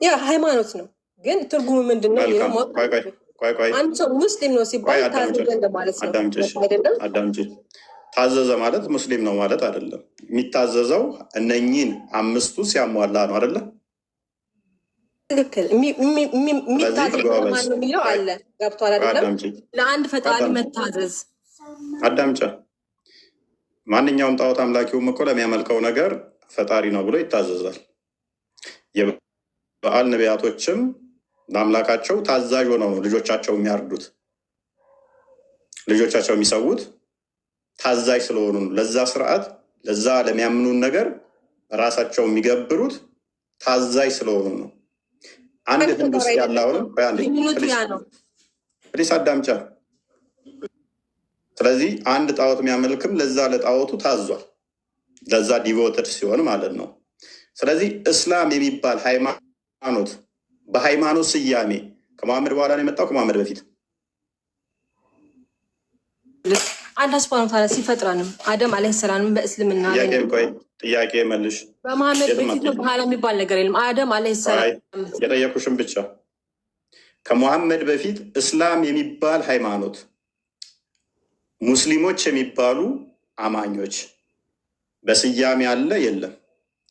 ያ ሃይማኖት ነው፣ ግን ትርጉሙ ምንድን ነው? አንድ ሰው ሙስሊም ነው ሲባል ታዘዘ እንደማለት ነው። አዳምጪ። ታዘዘ ማለት ሙስሊም ነው ማለት አይደለም። የሚታዘዘው እነኚህን 5ቱ ሲያሟላ ነው አይደለም? ትክክል። የሚታዘዘው ማነው የሚለው አለ። ገብቷል አይደለም? ለአንድ ፈጣሪ መታዘዝ። አዳምጫ። ማንኛውም ጣዖት አምላኪውም እኮ ለሚያመልከው ነገር ፈጣሪ ነው ብሎ ይታዘዛል። የበዓል ነቢያቶችም ለአምላካቸው ታዛዥ ሆነው ነው ልጆቻቸው የሚያርዱት፣ ልጆቻቸው የሚሰዉት ታዛዥ ስለሆኑ ነው። ለዛ ስርዓት፣ ለዛ ለሚያምኑን ነገር ራሳቸው የሚገብሩት ታዛዥ ስለሆኑ ነው። አንድ ህንድ ውስጥ ያለ አሁንም ፕሊስ አዳምጫ። ስለዚህ አንድ ጣዖት የሚያመልክም ለዛ ለጣዖቱ ታዟል፣ ለዛ ዲቮትድ ሲሆን ማለት ነው። ስለዚህ እስላም የሚባል ሃይማኖት በሃይማኖት ስያሜ ከመሐመድ በኋላ ነው የመጣው? ከመሐመድ በፊት? አንድ አስፋኑ ታላ ሲፈጥረንም አደም አለይሂ ሰላም በእስልምና ጥያቄ መልሽ። በመሐመድ በፊት ነው በኋላ የሚባል ነገር የለም። አደም አለይሂ ሰላም የጠየኩሽን ብቻ። ከመሐመድ በፊት እስላም የሚባል ሃይማኖት ሙስሊሞች የሚባሉ አማኞች በስያሜ አለ የለም?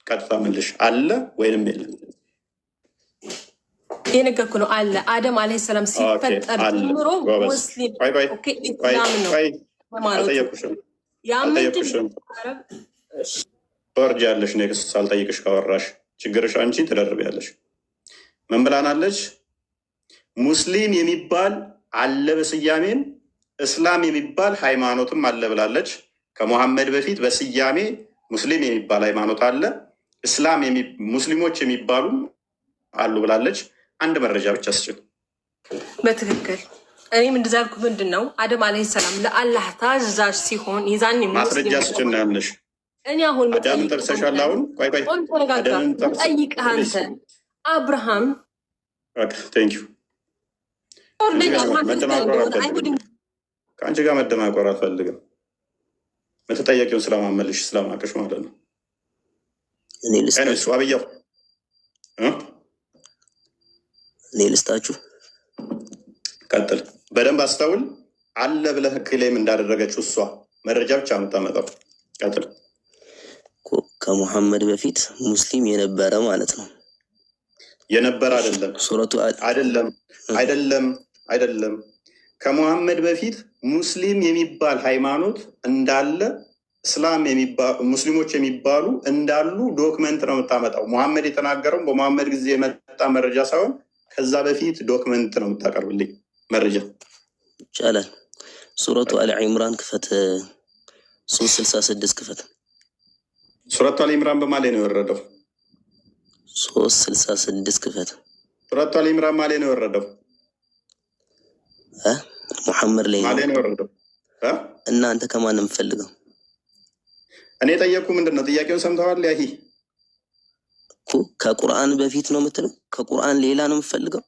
ቀጥታ መልሽ። አለ ወይንም የለም? የነገርኩ ነው አለ። አደም አለይሂ ሰላም ሲፈጠር ጀምሮ ሙስሊም ኢስላም ነው ሃይማኖቱ። ትወርጃለሽ። ኔክስት ሳልጠይቅሽ ካወራሽ ችግርሽ አንቺ ትደርቢያለሽ። ምን ብላናለች? ሙስሊም የሚባል አለ በስያሜን፣ እስላም የሚባል ሃይማኖትም አለ ብላለች። ከሙሐመድ በፊት በስያሜ ሙስሊም የሚባል ሃይማኖት አለ፣ እስላም ሙስሊሞች የሚባሉ አሉ ብላለች። አንድ መረጃ ብቻ ስጭን። በትክክል እኔም እንደዛልኩ ምንድን ነው አደም አለይሂ ሰላም ለአላህ ታዛዥ ሲሆን ይዛን ማስረጃ ስጭን ያለሽ። እኔ አሁን አዳምን ጠርሰሻል። አሁን ቆይ ጠይቅህ አንተ አብርሃም ቴንኪው። ከአንቺ ጋር መደማቆር አልፈልግም። የምትጠየቂውን ስለማመልሽ ስለማቅሽ ማለት ነው። አብያው እኔ ልስጣችሁ። ቀጥል። በደንብ አስተውል። አለ ብለህ ክሌም እንዳደረገችው እሷ መረጃ ብቻ የምታመጣው። ቀጥል። ከሙሐመድ በፊት ሙስሊም የነበረ ማለት ነው። የነበረ አይደለም። ሱረቱ አይደለም። ከሙሐመድ በፊት ሙስሊም የሚባል ሃይማኖት እንዳለ፣ እስላም ሙስሊሞች የሚባሉ እንዳሉ ዶክመንት ነው የምታመጣው። ሙሐመድ የተናገረው በሙሐመድ ጊዜ የመጣ መረጃ ሳይሆን ከዛ በፊት ዶክመንት ነው የምታቀርብልኝ መረጃ። ይቻላል። ሱረቱ አልዒምራን ክፈት፣ 366 ክፈት። ሱረቱ አልዒምራን በማሌ ነው የወረደው። 366 ክፈት። ሱረቱ አልዒምራን ማሌ ነው የወረደው። ሙሐመድ ላይ ማሌ ነው የወረደው። እናንተ ከማን ነው የምፈልገው? እኔ ጠየቅኩ። ምንድን ነው ጥያቄውን ሰምተዋል? ያሂ ከቁርአን በፊት ነው የምትለው? ከቁርአን ሌላ ነው የምፈልገው?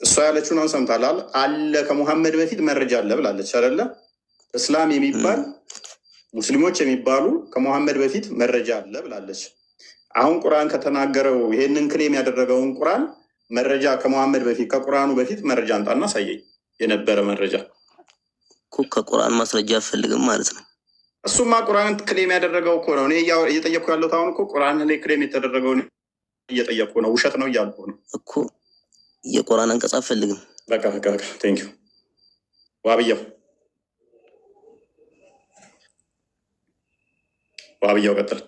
እሷ ያለችውን አሁን ሰምታላል። አለ ከሙሐመድ በፊት መረጃ አለ ብላለች አይደለ? እስላም የሚባል ሙስሊሞች የሚባሉ ከሙሐመድ በፊት መረጃ አለ ብላለች። አሁን ቁርአን ከተናገረው ይሄንን ክሌም ያደረገውን ቁርአን መረጃ ከሙሐመድ በፊት ከቁርአኑ በፊት መረጃ አንጣና ሳየኝ። የነበረ መረጃ ከቁርአን ማስረጃ አፈልግም ማለት ነው። እሱማ ቁርአን ክሌም ያደረገው እኮ ነው። እኔ እየጠየቅኩ ያለሁት አሁን እኮ ቁርአን ላይ ክሌም የተደረገውን እየጠየቅኩ ነው። ውሸት ነው እያልኩ ነው እኮ። የቁርአን አንቀጽ አፈልግም። በቃ ቴንኪው ዋብያው ቀጥል።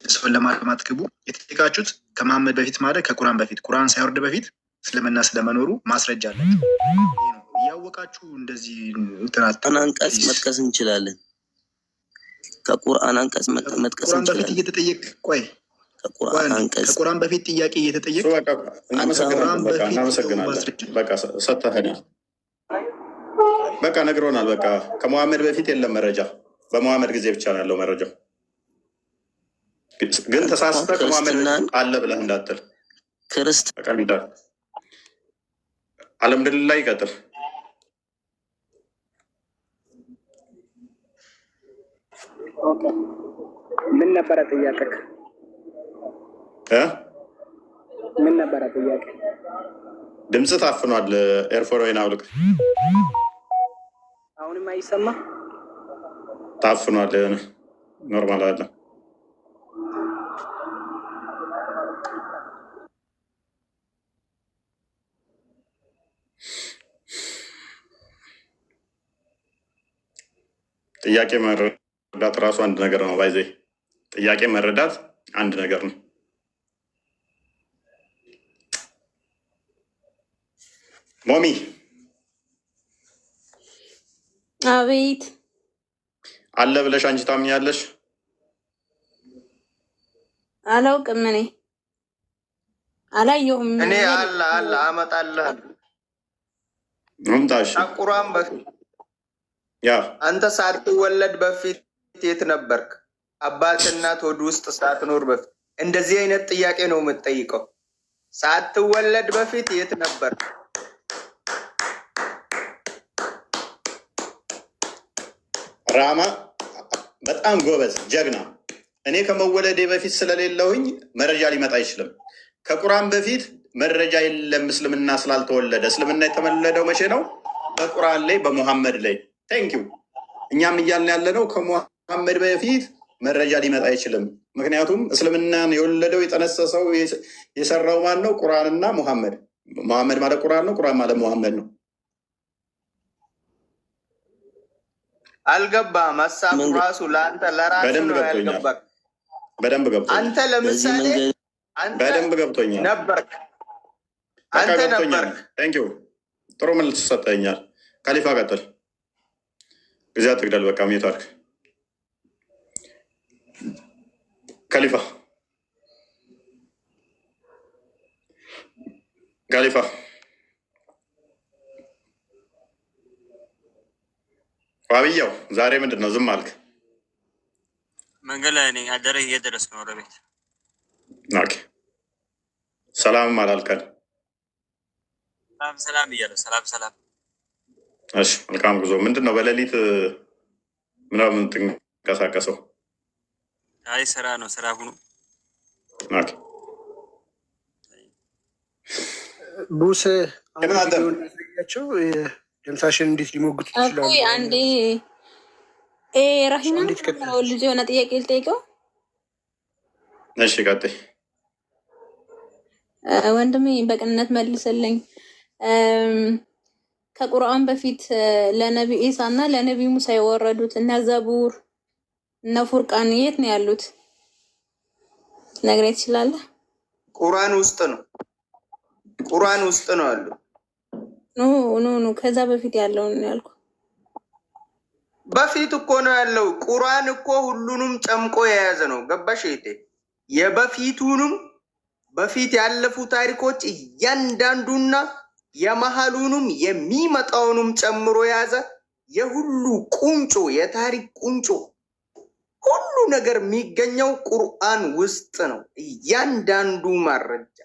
ሰውን ለማለማት ግቡ የተጠየቃችሁት ከመሐመድ በፊት ማለት ከቁርአን በፊት ቁርአን ሳይወርድ በፊት እስልምና ስለመኖሩ ማስረጃ አላችሁ። እያወቃችሁ እንደዚህ አንቀጽ መጥቀስ እንችላለን። ከቁርአን አንቀጽ መጥቀስ እንችላለን። በፊት እየተጠየቅ ቆይ ከቁርአን በፊት ጥያቄ እየተጠየቅ ሰጥተኸኛል። በቃ ነግሮናል። በቃ ከሙሐመድ በፊት የለም መረጃ፣ በሙሐመድ ጊዜ ብቻ ነው ያለው መረጃው። ግን ተሳስተህ ከሙሐመድ አለ ብለህ እንዳትል ክርስት አልሐምዱሊላህ ይቀጥል። ምን ነበረ ጥያቄ? ምን ነበረ ጥያቄ? ድምፅ ታፍኗል። ኤርፎን ወይን አውልቅ። አሁንም አይሰማ? ታፍኗል። ኖርማል አለ። ጥያቄ መረዳት ራሱ አንድ ነገር ነው። ባይዘ ጥያቄ መረዳት አንድ ነገር ነው። ሞሚ አቤት። አለ ብለሽ አንቺ ታምኛለሽ? አላውቅም። እኔ አላየሁም። እኔ አለ አመጣለሁ። ምምጣሽ ቁርአን በፊት ያ አንተ ሳትወለድ በፊት የት ነበርክ? አባት እናት ሆድ ውስጥ ሳትኖር በፊት እንደዚህ አይነት ጥያቄ ነው የምትጠይቀው። ሳትወለድ በፊት የት ነበርክ? ራማ በጣም ጎበዝ ጀግና። እኔ ከመወለዴ በፊት ስለሌለውኝ መረጃ ሊመጣ አይችልም። ከቁርአን በፊት መረጃ የለም። እስልምና ስላልተወለደ። እስልምና የተወለደው መቼ ነው? በቁርአን ላይ በሙሐመድ ላይ ቴንኪው። እኛም እያልን ያለ ነው ከሙሐመድ በፊት መረጃ ሊመጣ አይችልም። ምክንያቱም እስልምናን የወለደው የጠነሰሰው የሰራው ማን ነው? ቁርአንና ሙሐመድ። ሙሐመድ ማለት ቁርአን ነው፣ ቁርአን ማለት ሙሐመድ ነው። አልገባም። ሀሳቡ ራሱ ለአንተ ለራሱ ነው ያልገባህ። በደንብ ገብቶኛል። አንተ ለምሳሌ በደንብ ገብቶኛል። ነበርክ አንተ ነበርክ። ቴንኪው ጥሩ መልስ ሰጠኛል። ካሊፋ ቀጥል። ጊዜ አትግደል። በቃ ሚዩት ካሊፋ ዋብያው ዛሬ ምንድን ነው ዝም አልክ? መንገድ ላይ ነኝ። አደረ እየደረስኩ ነው ወደ ቤት። ኦኬ ሰላምም አላልከን? ሰላም እያለሁ ሰላም። እሺ መልካም ጉዞ። ምንድን ነው በሌሊት ምናምን የምትንቀሳቀሰው? አይ ስራ ነው፣ ስራ ሁኑ። ኦኬ ቡስ ያቸው ደምሳሽን እንዴት ሊሞግቱ ይችላሉ? አንዴ ራሂማ ልጅ የሆነ ጥያቄ ልጠይቀው። እሺ ቀጥይ ወንድሜ፣ በቅንነት መልስልኝ። ከቁርአን በፊት ለነቢ ኢሳ እና ለነቢ ሙሳ የወረዱት እነ ዘቡር እነ ፉርቃን የት ነው ያሉት? ነግረኝ ትችላለህ? ቁርአን ውስጥ ነው ያሉ። ኖ ከዛ በፊት ያለውን ያልኩ። በፊት እኮ ነው ያለው። ቁርአን እኮ ሁሉንም ጨምቆ የያዘ ነው። ገባሽ እህቴ? የበፊቱንም በፊት ያለፉ ታሪኮች እያንዳንዱና የመሀሉንም የሚመጣውንም ጨምሮ የያዘ የሁሉ ቁንጮ፣ የታሪክ ቁንጮ፣ ሁሉ ነገር የሚገኘው ቁርአን ውስጥ ነው። እያንዳንዱ መረጃ፣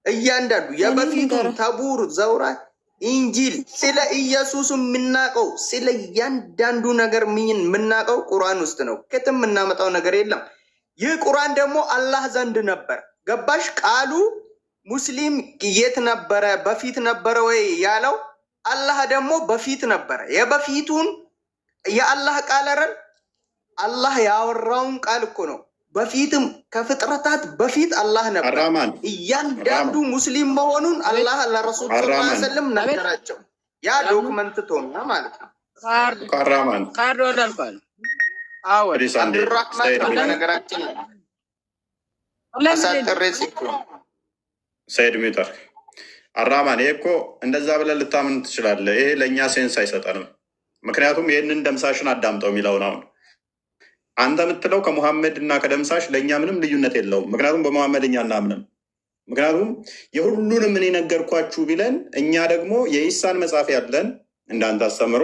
እያንዳንዱ የበፊቱን ተቡር፣ ዘውራት፣ ኢንጂል፣ ስለ ኢየሱስ የምናውቀው ስለ እያንዳንዱ ነገር የምናውቀው ቁርአን ውስጥ ነው። ከትም የምናመጣው ነገር የለም። ይህ ቁርአን ደግሞ አላህ ዘንድ ነበር። ገባሽ? ቃሉ ሙስሊም የት ነበረ? በፊት ነበረ ወይ ያለው አላህ ደግሞ በፊት ነበረ። የበፊቱን የአላህ ቃል ረን አላህ ያወራውን ቃል እኮ ነው። በፊትም ከፍጥረታት በፊት አላህ ነበር። እያንዳንዱ ሙስሊም መሆኑን አላህ ለረሱል ሰለም ነገራቸው። ያ ዶክመንት ቶና ማለት ነው። ካርዶ ወዳልኳል አብዱራህማን በነገራችን አሳጥሬ ሲኩ ሰይድ ሚተር አራማን ይሄ እኮ እንደዛ ብለን ልታምን ትችላለህ። ይሄ ለእኛ ሴንስ አይሰጠንም። ምክንያቱም ይህንን ደምሳሽን አዳምጠው የሚለውን አሁን አንተ የምትለው ከሙሐመድ እና ከደምሳሽ ለእኛ ምንም ልዩነት የለውም። ምክንያቱም በሙሐመድ እኛ እናምንም። ምክንያቱም የሁሉንም እኔ ነገርኳችሁ ቢለን እኛ ደግሞ የኢሳን መጽሐፍ ያለን እንዳንተ አስተምሮ፣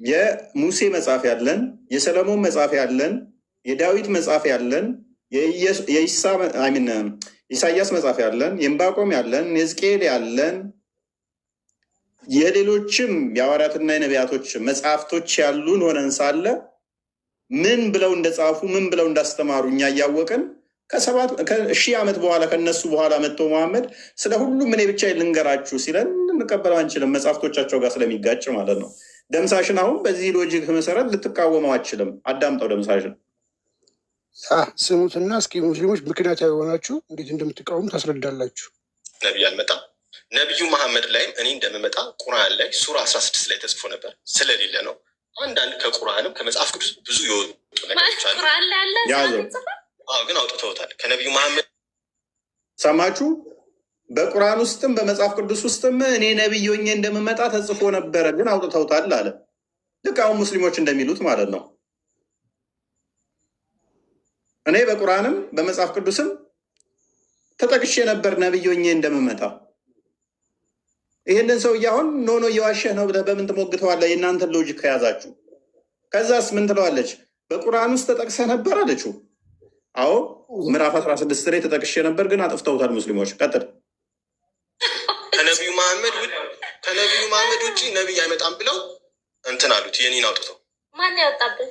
የሙሴ መጽሐፍ ያለን፣ የሰለሞን መጽሐፍ ያለን፣ የዳዊት መጽሐፍ ያለን፣ ኢሳያስ መጽሐፍ ያለን፣ የዕንባቆም ያለን፣ የሕዝቅኤል ያለን፣ የሌሎችም የሐዋርያትና የነቢያቶች መጽሐፍቶች ያሉን ሆነን ሳለ ምን ብለው እንደጻፉ ምን ብለው እንዳስተማሩ እኛ እያወቅን ከ1000 ዓመት በኋላ ከነሱ በኋላ መጥቶ መሐመድ ስለ ሁሉም እኔ ብቻ ልንገራችሁ ሲለን እንቀበለው አንችልም። መጽሐፍቶቻቸው ጋር ስለሚጋጭ ማለት ነው። ደምሳሽን አሁን በዚህ ሎጂክ መሰረት ልትቃወመው አችልም። አዳምጠው ደምሳሽን ስሙትና እስኪ ሙስሊሞች ምክንያት የሆናችሁ እንዴት እንደምትቃወሙ ታስረዳላችሁ። ነቢይ አልመጣም። ነቢዩ መሐመድ ላይም እኔ እንደምመጣ ቁርአን ላይ ሱራ 16 ላይ ተጽፎ ነበር። ስለሌለ ነው። አንዳንድ ከቁርአንም ከመጽሐፍ ቅዱስ ብዙ የወጡ ነገሮች አሉ። ግን አውጥተውታል። ከነቢዩ መሐመድ ሰማችሁ? በቁርአን ውስጥም በመጽሐፍ ቅዱስ ውስጥም እኔ ነቢይ ሆኜ እንደምመጣ ተጽፎ ነበረ፣ ግን አውጥተውታል አለ። ልክ አሁን ሙስሊሞች እንደሚሉት ማለት ነው። እኔ በቁርአንም በመጽሐፍ ቅዱስም ተጠቅሼ ነበር ነቢይ ሆኜ እንደምመጣ። ይህንን ሰውዬ አሁን ኖ እየዋሸህ ነው ብለህ በምን ትሞግተዋለህ? የእናንተን ሎጂክ ከያዛችሁ። ከዛስ ምን ትለዋለች? በቁርአን ውስጥ ተጠቅሰህ ነበር አለችው። አዎ ምዕራፍ 16 ላይ ተጠቅሼ ነበር፣ ግን አጥፍተውታል ሙስሊሞች። ቀጥል። ከነቢዩ መሐመድ ውጭ ነቢይ አይመጣም ብለው እንትን አሉት። የኔን አውጥተው ማን ያወጣብን?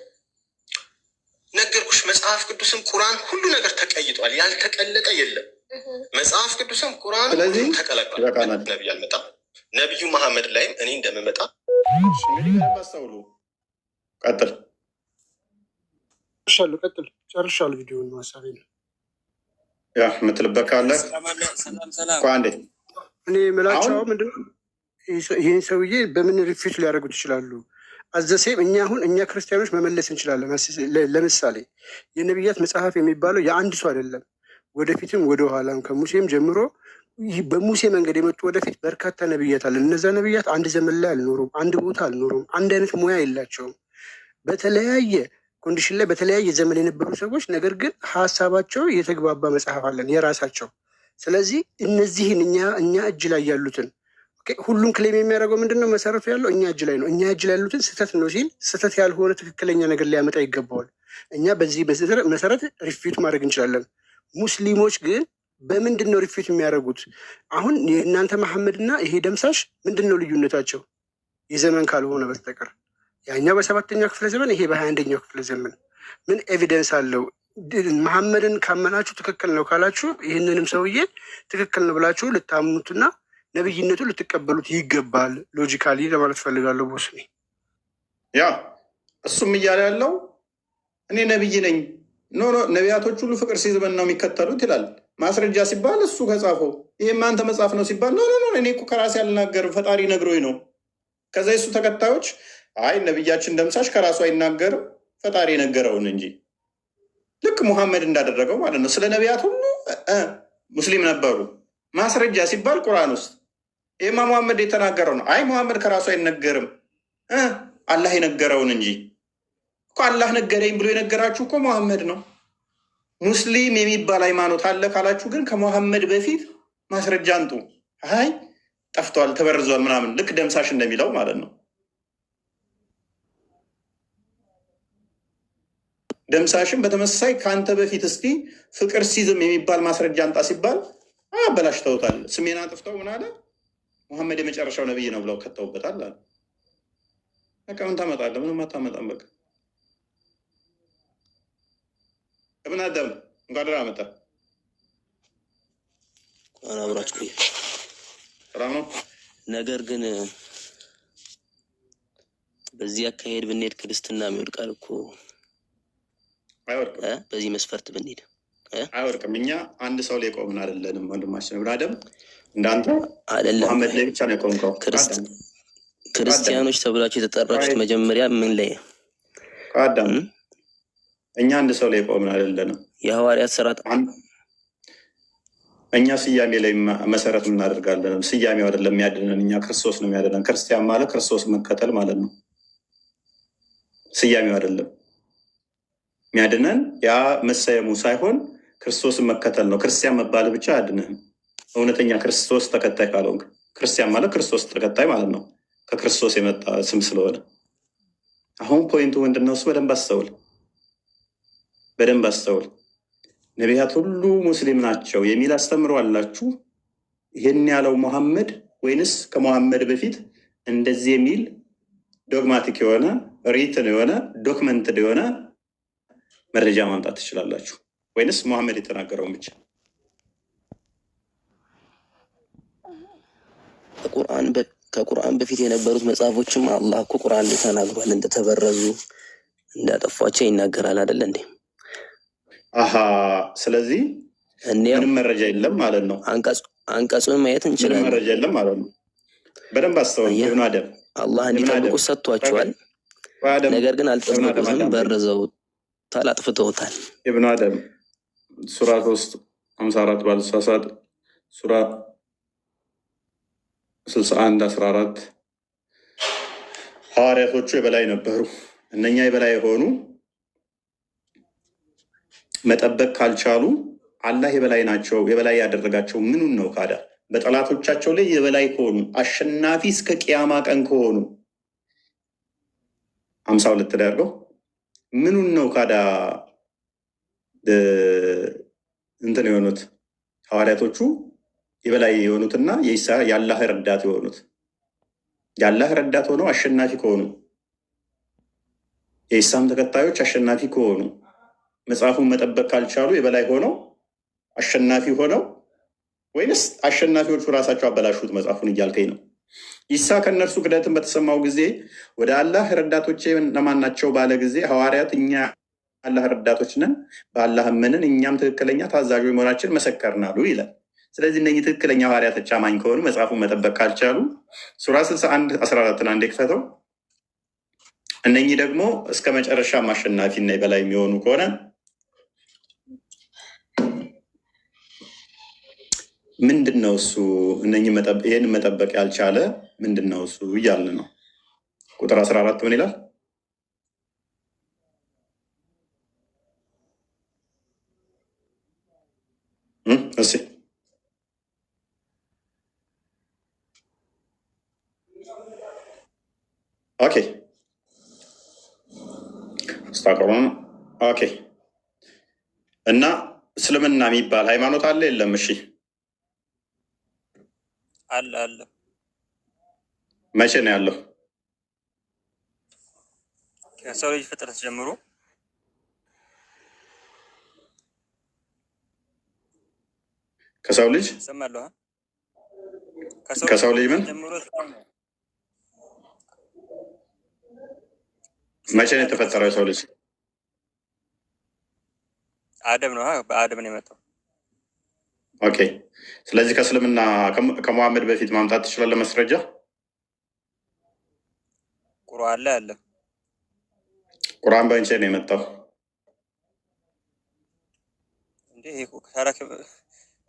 ነገርኩሽ። መጽሐፍ ቅዱስም ቁርአን ሁሉ ነገር ተቀይጧል። ያልተቀለጠ የለም። መጽሐፍ ቅዱስም ቁርአን ተቀላቅሏል። ነቢይ አልመጣም። ነቢዩ መሐመድ ላይም እኔ እንደምመጣ አስተውሉ። ቀጥል። ጨርሻለሁ። ቪዲዮውን ሀሳቤ ነው። ያ የምትልበት ካለ አንዴ እኔ የምላቸው ምንድን ነው ይህን ሰውዬ በምን ሪፊት ሊያደርጉት ይችላሉ? አዘሴም እኛ ክርስቲያኖች መመለስ እንችላለን። ለምሳሌ የነቢያት መጽሐፍ የሚባለው የአንድ ሰው አይደለም። ወደፊትም ወደኋላም ከሙሴም ጀምሮ በሙሴ መንገድ የመጡ ወደፊት በርካታ ነቢያት አለ። እነዛ ነቢያት አንድ ዘመን ላይ አልኖሩም፣ አንድ ቦታ አልኖሩም፣ አንድ አይነት ሙያ የላቸውም። በተለያየ ኮንዲሽን ላይ በተለያየ ዘመን የነበሩ ሰዎች፣ ነገር ግን ሀሳባቸው የተግባባ መጽሐፍ አለን የራሳቸው። ስለዚህ እነዚህን እኛ እጅ ላይ ያሉትን ሁሉም ክሌም የሚያደርገው ምንድን ነው? መሰረቱ ያለው እኛ እጅ ላይ ነው። እኛ እጅ ላይ ያሉትን ስህተት ነው ሲል ስህተት ያልሆነ ትክክለኛ ነገር ሊያመጣ ይገባዋል። እኛ በዚህ መሰረት ሪፊት ማድረግ እንችላለን። ሙስሊሞች ግን በምንድን ነው ሪፊት የሚያደርጉት? አሁን የእናንተ መሐመድና ይሄ ደምሳሽ ምንድን ነው ልዩነታቸው? የዘመን ካልሆነ በስተቀር ያኛው በ7ኛው ክፍለ ዘመን፣ ይሄ በ21ኛው ክፍለ ዘመን ምን ኤቪደንስ አለው? መሐመድን ካመናችሁ ትክክል ነው ካላችሁ ይህንንም ሰውዬ ትክክል ነው ብላችሁ ልታምኑትና ነብይነቱ ልትቀበሉት ይገባል። ሎጂካሊ ለማለት ፈልጋለሁ። ቦስ ያ እሱም እያለ ያለው እኔ ነብይ ነኝ ኖ ነቢያቶች ሁሉ ፍቅር ሲዝበን ነው የሚከተሉት ይላል። ማስረጃ ሲባል እሱ ከጻፈው ይህም አንተ መጽሐፍ ነው ሲባል ኖ እኔ እኮ ከራሴ አልናገርም ፈጣሪ ነግሮኝ ነው። ከዛ የሱ ተከታዮች አይ ነብያችን ደምሳሽ ከራሱ አይናገርም ፈጣሪ ነገረውን እንጂ ልክ ሙሐመድ እንዳደረገው ማለት ነው። ስለ ነቢያት ሁሉ ሙስሊም ነበሩ። ማስረጃ ሲባል ቁርአን ውስጥ ይህማ ሙሐመድ የተናገረው ነው። አይ ሙሐመድ ከራሱ አይነገርም አላህ የነገረውን እንጂ እኮ አላህ ነገረኝ ብሎ የነገራችሁ እኮ ሙሐመድ ነው። ሙስሊም የሚባል ሃይማኖት አለ ካላችሁ ግን ከሙሐመድ በፊት ማስረጃ አንጡ። አይ ጠፍቷል፣ ተበርዟል ምናምን ልክ ደምሳሽ እንደሚለው ማለት ነው። ደምሳሽን በተመሳሳይ ከአንተ በፊት እስቲ ፍቅር ሲዝም የሚባል ማስረጃ አንጣ ሲባል አበላሽተውታል። ስሜን አጥፍተው ምን አለ ሙሐመድ የመጨረሻው ነብይ ነው ብለው ከተውበታል አለ። በቃ ምን ታመጣለህ? ምንም አታመጣም። በቃ እብን አደም እንኳን ደህና መጣህ። አብራችሁ ሰላም ነው። ነገር ግን በዚህ አካሄድ ብንሄድ ክርስትና ይወድቃል እኮ። አይወድቅም። በዚህ መስፈርት ብንሄድ አይወድቅም። እኛ አንድ ሰው ላይ ቆምን አይደለንም። ወንድማችን እብን አደም እንዳንተ አይደለም፣ ሙሐመድ ላይ ብቻ ነው የቆምከው። ክርስቲያኖች ተብላችሁ የተጠራችሁት መጀመሪያ ምን ላይ? አዳም እኛ አንድ ሰው ላይ ቆምን አይደለንም። የሐዋርያት ስራት እኛ ስያሜ ላይ መሰረት እናደርጋለን። ስያሜው አይደለም የሚያድነን፣ እኛ ክርስቶስ ነው የሚያድነን። ክርስቲያን ማለት ክርስቶስ መከተል ማለት ነው። ስያሜው አይደለም የሚያድነን፣ ያ መሰየሙ ሳይሆን ክርስቶስን መከተል ነው። ክርስቲያን መባል ብቻ አያድንህም። እውነተኛ ክርስቶስ ተከታይ ካልሆንክ፣ ክርስቲያን ማለት ክርስቶስ ተከታይ ማለት ነው። ከክርስቶስ የመጣ ስም ስለሆነ አሁን ፖይንቱ ምንድነው? እሱ በደንብ አስተውል፣ በደንብ አስተውል። ነቢያት ሁሉ ሙስሊም ናቸው የሚል አስተምሮ አላችሁ። ይህን ያለው ሙሐመድ ወይንስ ከሙሐመድ በፊት እንደዚህ የሚል ዶግማቲክ የሆነ ሪትን የሆነ ዶክመንትድ የሆነ መረጃ ማምጣት ትችላላችሁ? ወይንስ ሙሐመድ የተናገረውን ብቻ? ከቁርአን በፊት የነበሩት መጽሐፎችም አላህ እኮ ቁርአን ላይ ተናግሯል። እንደተበረዙ እንዳጠፏቸው ይናገራል አይደለ እንዴ? አሀ፣ ስለዚህ ምንም መረጃ የለም ማለት ነው። አንቀጹን ማየት እንችላለን። ምንም መረጃ የለም ማለት ነው። በደንብ አስተውል። ኢብኑ አደም አላህ እንዲጠብቁ ሰጥቷቸዋል። ነገር ግን አልጠበቁትም፣ በርዘውታል፣ አጥፍተውታል። ኢብኑ አደም ሱራ 3 54 ባልሳሳት ሱራ 61 14 ሐዋርያቶቹ የበላይ ነበሩ። እነኛ የበላይ የሆኑ መጠበቅ ካልቻሉ አላህ የበላይ ናቸው። የበላይ ያደረጋቸው ምኑን ነው ካዳ? በጠላቶቻቸው ላይ የበላይ ከሆኑ አሸናፊ እስከ ቅያማ ቀን ከሆኑ 52 ላይ አድርገው ምኑን ነው ካዳ እንትን የሆኑት ሐዋርያቶቹ የበላይ የሆኑትና የአላህ ረዳት የሆኑት የአላህ ረዳት ሆነው አሸናፊ ከሆኑ የኢሳም ተከታዮች አሸናፊ ከሆኑ መጽሐፉን መጠበቅ ካልቻሉ የበላይ ሆነው አሸናፊ ሆነው ወይንስ አሸናፊዎቹ ራሳቸው አበላሹት መጽሐፉን እያልከኝ ነው? ኢሳ ከእነርሱ ክደትን በተሰማው ጊዜ ወደ አላህ ረዳቶቼ እነማን ናቸው ባለ ጊዜ ሐዋርያት እኛ አላህ ረዳቶች ነን፣ በአላህ አመንን፣ እኛም ትክክለኛ ታዛዦች መሆናችን መሰከርን አሉ ይላል። ስለዚህ እነኚህ ትክክለኛ ሐዋርያቶች አማኝ ከሆኑ መጽሐፉን መጠበቅ ካልቻሉ ሱራ 61:14 አንዴ ክፈተው። እነኚህ ደግሞ እስከ መጨረሻ አሸናፊና የበላይ የሚሆኑ ከሆነ ምንድን ነው እሱ? ይህን መጠበቅ ያልቻለ ምንድን ነው እሱ እያልን ነው። ቁጥር 14 ምን ይላል? እሺ ኦኬ ስታቀሩን ኦኬ። እና እስልምና የሚባል ሃይማኖት አለ የለም? እሺ አለ አለ። መቼ ነው ያለው? ከሰው ልጅ ፍጥረት ጀምሮ ከሰው ልጅ ሰማለሁ። ከሰው ልጅ ምን መቼ ነው የተፈጠረው የሰው ልጅ? አደም ነው። በአደም ነው የመጣው። ኦኬ። ስለዚህ ከእስልምና ከመሐመድ በፊት ማምጣት ትችላለህ ማስረጃ? ቁርአን ላይ አለ። ቁርአን በእንቼ ነው የመጣው?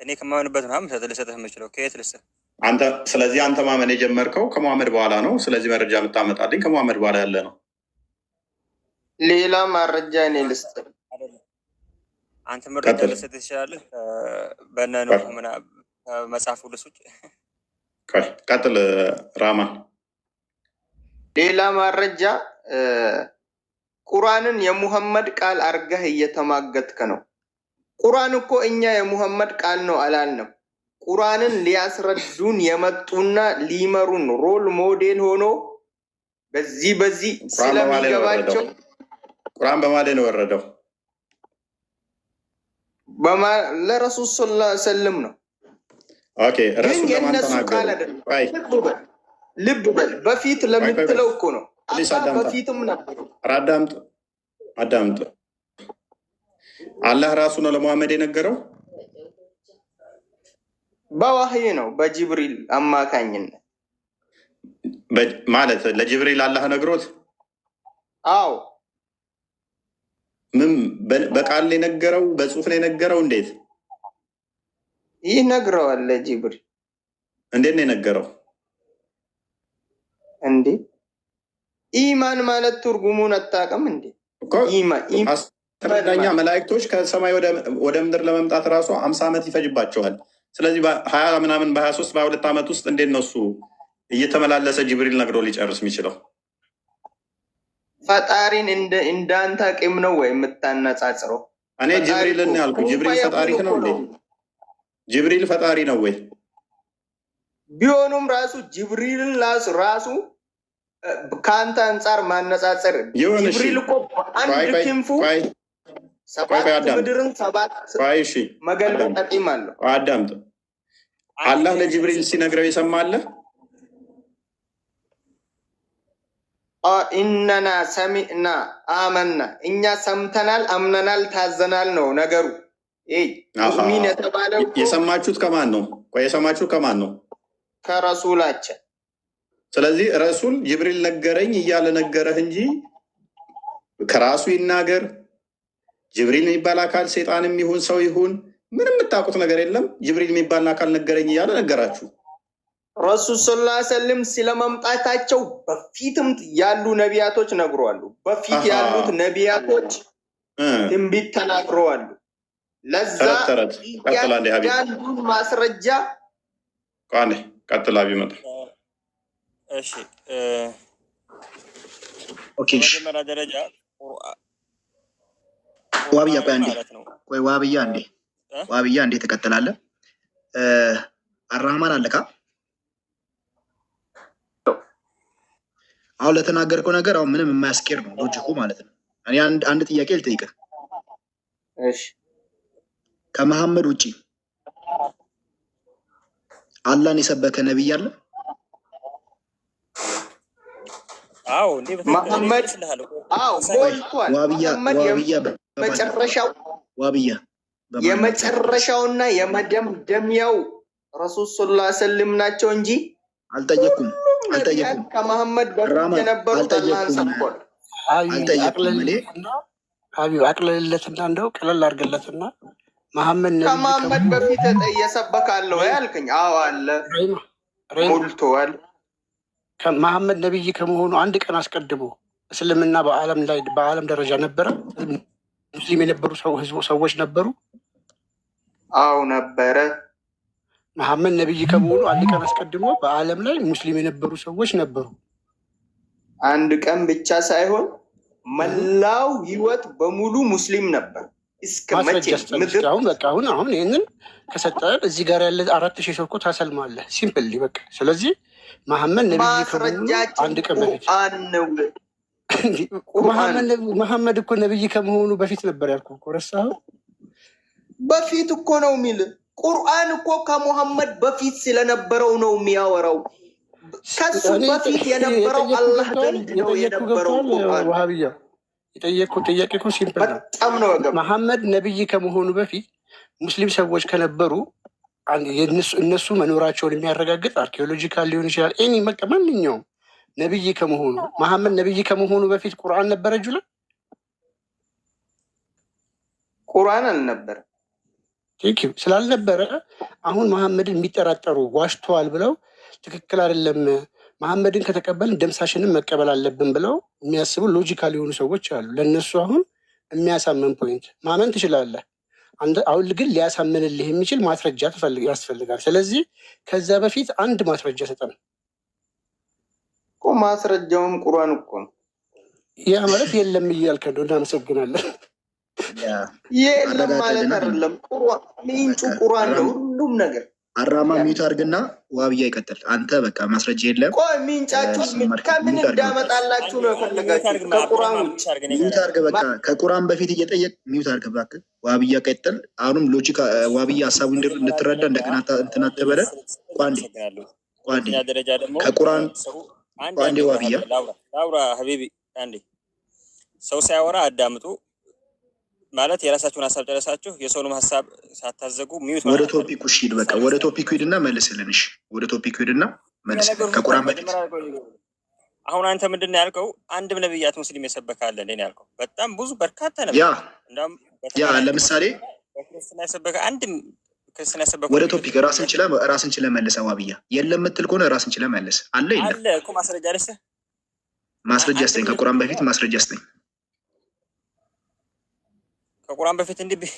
እኔ ከማመንበት ነው ልሰጥህ የምችለው። ከየት ልስጥህ? ስለዚህ አንተ ማመን የጀመርከው ከመሐመድ በኋላ ነው። ስለዚህ መረጃ የምታመጣልኝ ከመሐመድ በኋላ ያለ ነው። ሌላ መረጃ እኔ ልስጥህ። አንተ መረጃ ልሰጥህ ትችላለህ። በነኑ መጽሐፍ ቅዱስ ውጭ ቀጥል ራማን። ሌላ መረጃ ቁርአንን የሙሐመድ ቃል አርገህ እየተማገትከ ነው። ቁርአን እኮ እኛ የሙሐመድ ቃል ነው አላልንም። ቁርአንን ሊያስረዱን የመጡና ሊመሩን ሮል ሞዴል ሆኖ በዚህ ስለሚገባቸው ቁርአን በማለት ነው ወረደው። ለረሱል ሰለላሁ ዐለይሂ ወሰለም ነው። ኦኬ ረሱል የነሱ ቃል አይደለም። ልብ በል በፊት ለምትለው እኮ ነው። በፊትም ነበር። አዳምጥ። አላህ ራሱ ነው ለሙሐመድ የነገረው? በዋህይ ነው፣ በጅብሪል አማካኝነት ማለት ለጅብሪል አላህ ነግሮት? አዎ። ምን በቃል የነገረው? በጽሁፍ ነው የነገረው? እንዴት ይህ ነግረዋል ለጅብሪል? እንዴት ነው የነገረው? እንዴ ኢማን ማለት ትርጉሙን አታውቅም እንዴ? ተረዳኛ። መላእክቶች ከሰማይ ወደ ምድር ለመምጣት ራሱ 50 ዓመት ይፈጅባቸዋል። ስለዚህ በ20 ምናምን በ23 በ22 ዓመት ውስጥ እንዴት ነው እሱ እየተመላለሰ ጅብሪል ነግሮ ሊጨርስ የሚችለው? ፈጣሪን እንዳንተ አቅም ነው ወይ የምታነጻጽረው? እኔ ጅብሪልን ያልኩ ጅብሪል ፈጣሪ ነው እንዴ? ጅብሪል ፈጣሪ ነው ወይ? ቢሆኑም ራሱ ጅብሪልን ራሱ ከአንተ አንጻር ማነጻጸር ጅብሪል እኮ አንድ ክንፉ 7 ምድርን 7 መገልበጥ አቅም አለው። አዳምጥ። አላህ ለጅብሪል ሲነግረው የሰማለህ? ኢነና ሰሚዕና አመና፣ እኛ ሰምተናል፣ አምነናል፣ ታዘናል ነው ነገሩ። ሙእሚን የተባለው የሰማችሁት ከማን ነው? የሰማችሁት ከማን ነው? ከረሱላችን። ስለዚህ ረሱል ጅብሪል ነገረኝ እያለ ነገረህ እንጂ ከራሱ ይናገር። ጅብሪል የሚባል አካል ሴጣንም ይሁን ሰው ይሁን ምንም የምታውቁት ነገር የለም። ጅብሪል የሚባል አካል ነገረኝ እያለ ነገራችሁ። ረሱል ሰለላሁ ዐለይሂ ወሰለም ስለመምጣታቸው በፊትም ያሉ ነቢያቶች ነግረዋሉ። በፊት ያሉት ነቢያቶች ትንቢት ተናግረዋሉ። ለዛ ያንዱን ማስረጃ ቀጥላ ቢመጣ እሺ። በመጀመሪያ ደረጃ ዋብያ ዋብያ እንዴ ትቀጥላለህ? አራህማን አለካ አሁን ለተናገርከው ነገር አሁን ምንም የማያስኬድ ነው ሎጂኩ ማለት ነው። እኔ አንድ ጥያቄ ልጠይቅህ። እሺ ከመሐመድ ውጪ አላህን የሰበከ ነብይ አለ? አዎ እንዴ መሐመድ ሞልቷል። መሐመድ የመጨረሻውና የመደምደሚያው ረሱል ሰለላሁ ዐለይሂ ወሰለም ናቸው እንጂ አልጠየኩም ከመሐመድ በፊት የነበሩት አላህን ሰብኳል። ሀቢብ አቅልልለትና እንደው ቀለል አድርግለትና ከመሐመድ በፊት የሰበካለሁ ያልከኝ? አዎ አለ፣ ሞልቷል። መሐመድ ነብይ ከመሆኑ አንድ ቀን አስቀድሞ እስልምና በዓለም ደረጃ ነበረ? ሙስሊም የነበሩ ሰዎች ነበሩ? አዎ ነበረ። መሐመድ ነብይ ከመሆኑ አንድ ቀን አስቀድሞ በዓለም ላይ ሙስሊም የነበሩ ሰዎች ነበሩ? አንድ ቀን ብቻ ሳይሆን መላው ህይወት በሙሉ ሙስሊም ነበር። እስከ መቼ ምድር አሁን ይህንን ከሰጠን እዚህ ጋር ያለ 4000 ሰው እኮ ታሰልማለህ። ሲምፕል በቃ። ስለዚህ መሐመድ ነብይ ከመሆኑ አንድ ቀን በፊት መሐመድ እኮ ነብይ ከመሆኑ በፊት ነበር ያልኩህ እኮ ረሳኸው? በፊት እኮ ነው የሚል ቁርአን እኮ ከሙሐመድ በፊት ስለነበረው ነው የሚያወራው። ከሱ በፊት የነበረው አላህ ዘንድ ነው የነበረው ቁርአን። ወሃቢያ የጠየቅኩት ጥያቄ እኮ ሲምፕል ነው። መሐመድ ነብይ ከመሆኑ በፊት ሙስሊም ሰዎች ከነበሩ እነሱ መኖራቸውን የሚያረጋግጥ አርኪኦሎጂካል ሊሆን ይችላል። ማንኛውም ነብይ ከመሆኑ መሐመድ ነብይ ከመሆኑ በፊት ቁርአን ነበረ? ጁላ ቁርአን አልነበረ። ስላልነበረ አሁን መሐመድን የሚጠራጠሩ ዋሽተዋል ብለው ትክክል አይደለም መሐመድን ከተቀበልን ደምሳሽንም መቀበል አለብን ብለው የሚያስቡ ሎጂካል የሆኑ ሰዎች አሉ። ለእነሱ አሁን የሚያሳምን ፖይንት ማመን ትችላለህ። አሁን ግን ሊያሳምንልህ የሚችል ማስረጃ ያስፈልጋል። ስለዚህ ከዛ በፊት አንድ ማስረጃ ሰጠን። ማስረጃውም ቁርአን እኮ ነው። ያ ማለት የለም እያልከ ነው። እናመሰግናለን። የለም ማለት አይደለም። ምንጩ ቁርአን ነው ሁሉም ነገር። አራማ ሚዩት አድርግና ዋብያ ይቀጥል። አንተ በቃ ማስረጃ የለም። ቆይ ምንጫችሁ ከምን እንዳመጣላችሁ ነው የፈለጋችሁ? ከቁርአን ሚዩት አድርግ በቃ። ከቁርአን በፊት እየጠየቅ ሚዩት አድርግ እባክህ። ዋብያ ቀጥል። አሁንም ሎጂክ ዋብያ ሀሳቡ እንድትረዳ እንደገና እንትን አትበለ። ቋንዴ ከቁርአን ቋንዴ ዋብያ ላውራ ሀቢቢ አንዴ። ሰው ሳያወራ አዳምጡ ማለት የራሳችሁን ሀሳብ ጨረሳችሁ፣ የሰውንም ሀሳብ ሳታዘጉ ሚዩት። ወደ ቶፒኩ ሂድ በቃ። ወደ ቶፒኩ ሂድና መልስልን። እሺ ወደ ቶፒኩ ሂድና መልስልን። ከቁርአን በፊት አሁን አንተ ምንድን ነው ያልከው? አንድም ነብያት ሙስሊም የሰበካለ እንዴ ነው ያልከው? በጣም ብዙ በርካታ ነብያት ያ ለምሳሌ ክርስትና የሰበከ አንድም ክርስትና የሰበከ ወደ ቶፒክ ራስን ችለህ መልሰህ ዋብያ የለም የምትል ከሆነ ራስን ችለህ መልስ። አለ እኮ ማስረጃ አለሽ። ማስረጃ ስጠኝ። ከቁርአን በፊት ማስረጃ ስጠኝ። ከቁርአን በፊት እንዲህ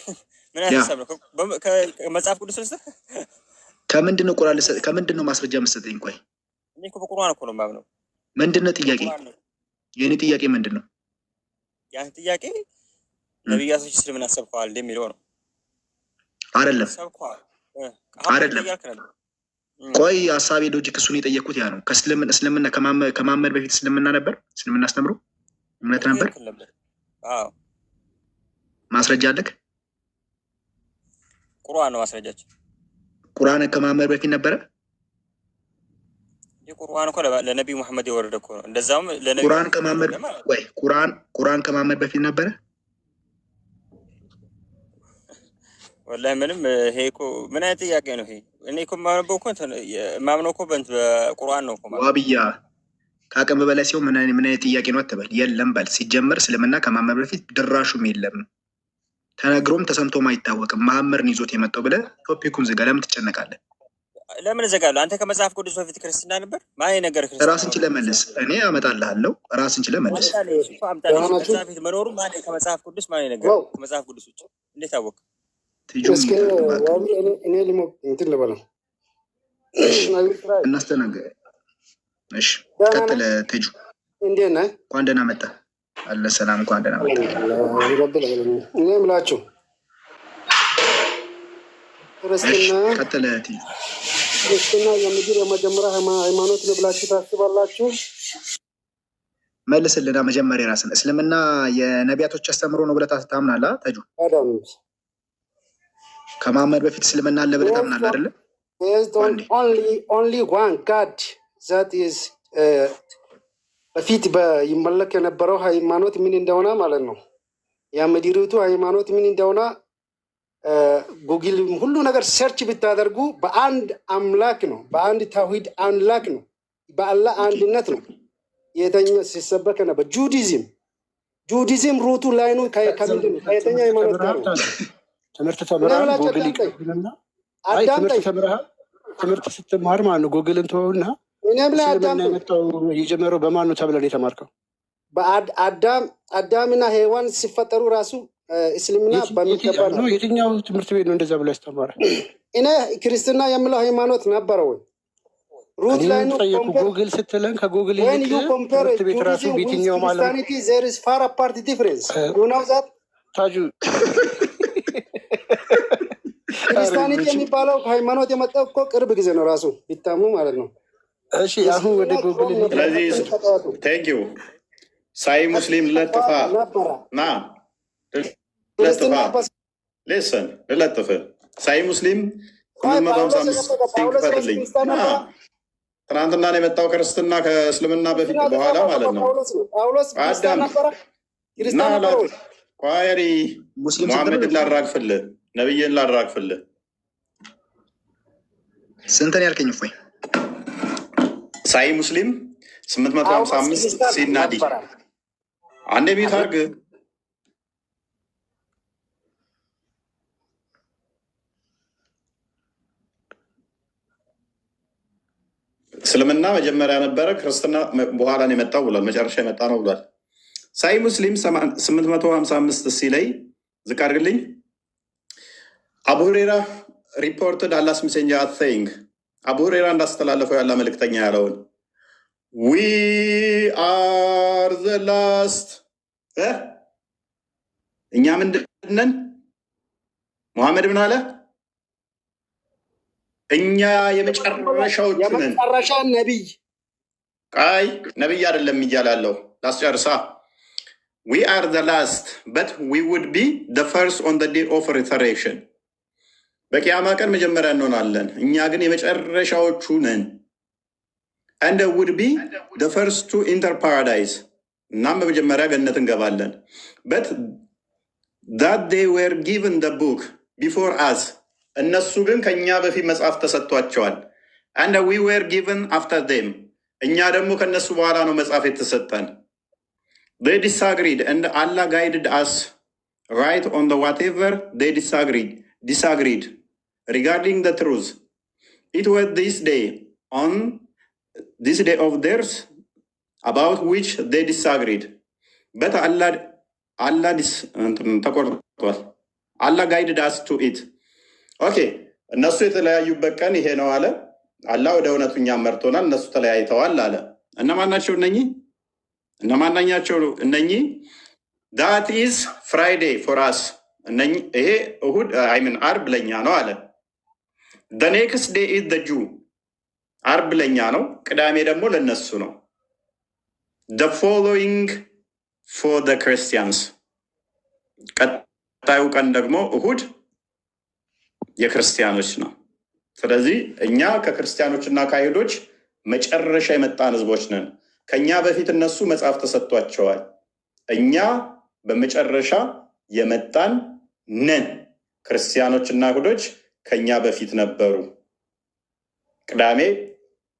ምን ያሳብ ነው? ከመጽሐፍ ቅዱስ ልስጥ? ከምንድን ነው ማስረጃ መስጠኝ? ቆይ እኔ እኮ በቁርአን እኮ ነው የማምነው። ምንድን ነው ጥያቄ? የኔ ጥያቄ ምንድን ነው? ያን ጥያቄ ነብያቶች እስልምና ሰብከዋል እንደሚለው ነው። አይደለም ቆይ ሀሳቤ ሎጂክ እሱን የጠየቅኩት ያ ነው። እስልምና ከማመድ በፊት እስልምና ነበር? እስልምና አስተምሮ እምነት ነበር? ማስረጃ አለክ? ቁርአን ነው ማስረጃችን። ቁርአን ከማመድ በፊት ነበረ? የቁርአን እኮ ለነብዩ መሐመድ የወረደ እኮ ነው። እንደዛውም ለነብዩ ቁርአን ከማመድ በፊት ነበረ? ወላሂ ምንም። ይሄ እኮ ምን አይነት ጥያቄ ነው ይሄ? እኔ እኮ የማምነው እኮ በቁርአን ነው እኮ ማለት። ዋብያ ከአቅም በላይ ሲሆን ምን አይነት ጥያቄ ነው አትበል። የለም በል። ሲጀመር እስልምና ከማመድ በፊት ድራሹም የለም፣ ተነግሮም ተሰምቶም አይታወቅም። መሐመድን ይዞት የመጣው ብለህ ቶፒኩን ዝጋ። ለምን ትጨነቃለህ? ለምን እዘጋለሁ? አንተ ከመጽሐፍ ቅዱስ በፊት ክርስትና ነበር? ማን ነገር ክርስትና? ራስን ችለህ መልስ። እኔ አመጣልሃለሁ። ራስን ችለህ መልስ። በፊት መኖሩ ማን ከመጽሐፍ ቅዱስ ማን ነገር ከመጽሐፍ ቅዱስ ውጭ እንዴት አወቅ? እኔ እንትን ልበለው እናስተናግድ። እሺ ቀጥል። ትጁ እንዴት ነህ? እንኳን ደህና መጣህ። አለ ሰላም። እንኳን ደህና መጣህ። እኔ የምላችሁ ቀጥል። ክርስትና የምድር የመጀመሪያ ሃይማኖት ነው ብላችሁ ታስባላችሁ? መልስልና መጀመሪያ ራስን። እስልምና የነቢያቶች አስተምሮ ነው ብለህ ታምናለህ? ተጁ ከመሐመድ በፊት እስልምና አለ ብለህ ታምናለህ አይደለ? only one God that is በፊት ይመለክ የነበረው ሃይማኖት ምን እንደሆነ ማለት ነው። የምድሪቱ ሃይማኖት ምን እንደሆነ ጉግል ሁሉ ነገር ሰርች ብታደርጉ በአንድ አምላክ ነው፣ በአንድ ተውሂድ አምላክ ነው፣ በአላህ አንድነት ነው የተኛ ሲሰበክ ነበር። ጁዲዝም ሩቱ ላይ ነው። ከምንድን ነው ከየተኛ ሃይማኖት ጋር ነው? ትምህርት ተምረሃል? ጉግል ይቀበልና ትምህርት ስትማር ማለት ነው ጉግልን ተወውና እኔም ላይ የጀመረው በማን ነው ተብለን የተማርከው? በአዳምና ሔዋን ሲፈጠሩ ራሱ እስልምና በሚገባ ነው። የትኛው ትምህርት ቤት ነው እንደዛ ብሎ ያስተማረ? እኔ ክርስትና የምለው ሃይማኖት ነበረ ወይ ሩት ላይ ነው። ጉግል ስትለን ከጉግል ይልቅ ትምህርት ቤት ራሱ የትኛው ማለት ነው? there is far apart difference you know that ታጁ ክርስቲያኒቲ የሚባለው ሃይማኖት የመጣው እኮ ቅርብ ጊዜ ነው ራሱ ቢታሙ ማለት ነው። እሺ አሁን ወደ ጉግል ቴንክ ዩ ሳይ ሙስሊም ለጥፋ ና ለጥፋ ሌሰን ለጥፋ ሳይ ሙስሊም 855 ሲንክፈትልኝ ትናንትና ነው የመጣው ክርስትና ከእስልምና በፊት በኋላ ማለት ነው። አዳም ና ቋሪ ሙሐመድን ላራግፍልህ ነብይን ላራግፍልህ። ስንተን ያልከኝ እፎይ? ሳይ ሙስሊም 855 ሲናዲ አንዴ ቤት አርግ እስልምና መጀመሪያ ነበረ፣ ክርስትና በኋላ ነው የመጣው ብሏል። መጨረሻ የመጣ ነው ብሏል። ሳይ ሙስሊም 855 ሲ ላይ ዝቅ አድርግልኝ። አቡ ሁሬራ ሪፖርትድ አላስ ሜሴንጀር saying አቡ ሁሬራ እንዳስተላለፈው ያለ መልእክተኛ ያለውን we are the last እኛ ምንድነን? ሙሐመድ ምን አለ? እኛ የመጨረሻዎቹ ነን። የመጨረሻ ነቢይ ቃይ ነቢይ አይደለም እያላለሁ ላስጨርሳ። we are the last but we would be the first on the day of resurrection በቂያማ ቀን መጀመሪያ እንሆናለን፣ እኛ ግን የመጨረሻዎቹ ነን። and would be the first to enter paradise እናም በመጀመሪያ ገነት እንገባለን። but that they were given the book before us እነሱ ግን ከኛ በፊት መጽሐፍ ተሰጥቷቸዋል። and we were given after them እኛ ደግሞ ከነሱ በኋላ ነው መጽሐፍ የተሰጠን። they disagreed and Allah guided us right on the whatever they disagreed regarding the truth. It was this day of theirs about which they disagreed. But Allah guided us to it. ኦኬ እነሱ የተለያዩበት ቀን ይሄ ነው አለ። አላህ ወደ እውነቱ እኛን መርቶናል፣ እነሱ ተለያይተዋል አለ። እነማን ናቸው እነኚህ? እነኚህ that is Friday for us እነኚህ ይሄ እሁድ አርብ ለኛ ነው አለ። the next day is the Jew አርብ ለኛ ነው፣ ቅዳሜ ደግሞ ለነሱ ነው። the following for the Christians ቀጣዩ ቀን ደግሞ እሁድ የክርስቲያኖች ነው። ስለዚህ እኛ ከክርስቲያኖች እና ከአይሁዶች መጨረሻ የመጣን ህዝቦች ነን። ከኛ በፊት እነሱ መጽሐፍ ተሰጥቷቸዋል፣ እኛ በመጨረሻ የመጣን ነን። ክርስቲያኖች እና አይሁዶች ከኛ በፊት ነበሩ። ቅዳሜ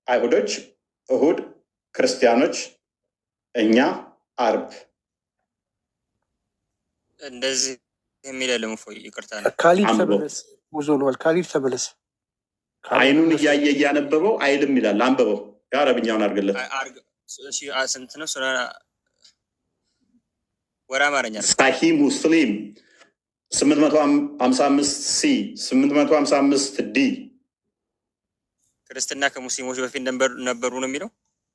አይሁዶች፣ እሁድ ክርስቲያኖች፣ እኛ አርብ። እንደዚህ የሚለልም ፎይ ይቅርታ ነው። ካሊድ ተመለስ ሙዞ ነው። ካሊድ ተመለስ። አይኑን እያየ እያነበበው አይልም ይላል። አንበበው የአረብኛውን አድርግለት። ስንት ነው? ወደ አማርኛ ሳሂ ሙስሊም 855 ሲ 855 ዲ ክርስትና ከሙስሊሞች በፊት ነበሩ ነው የሚለው።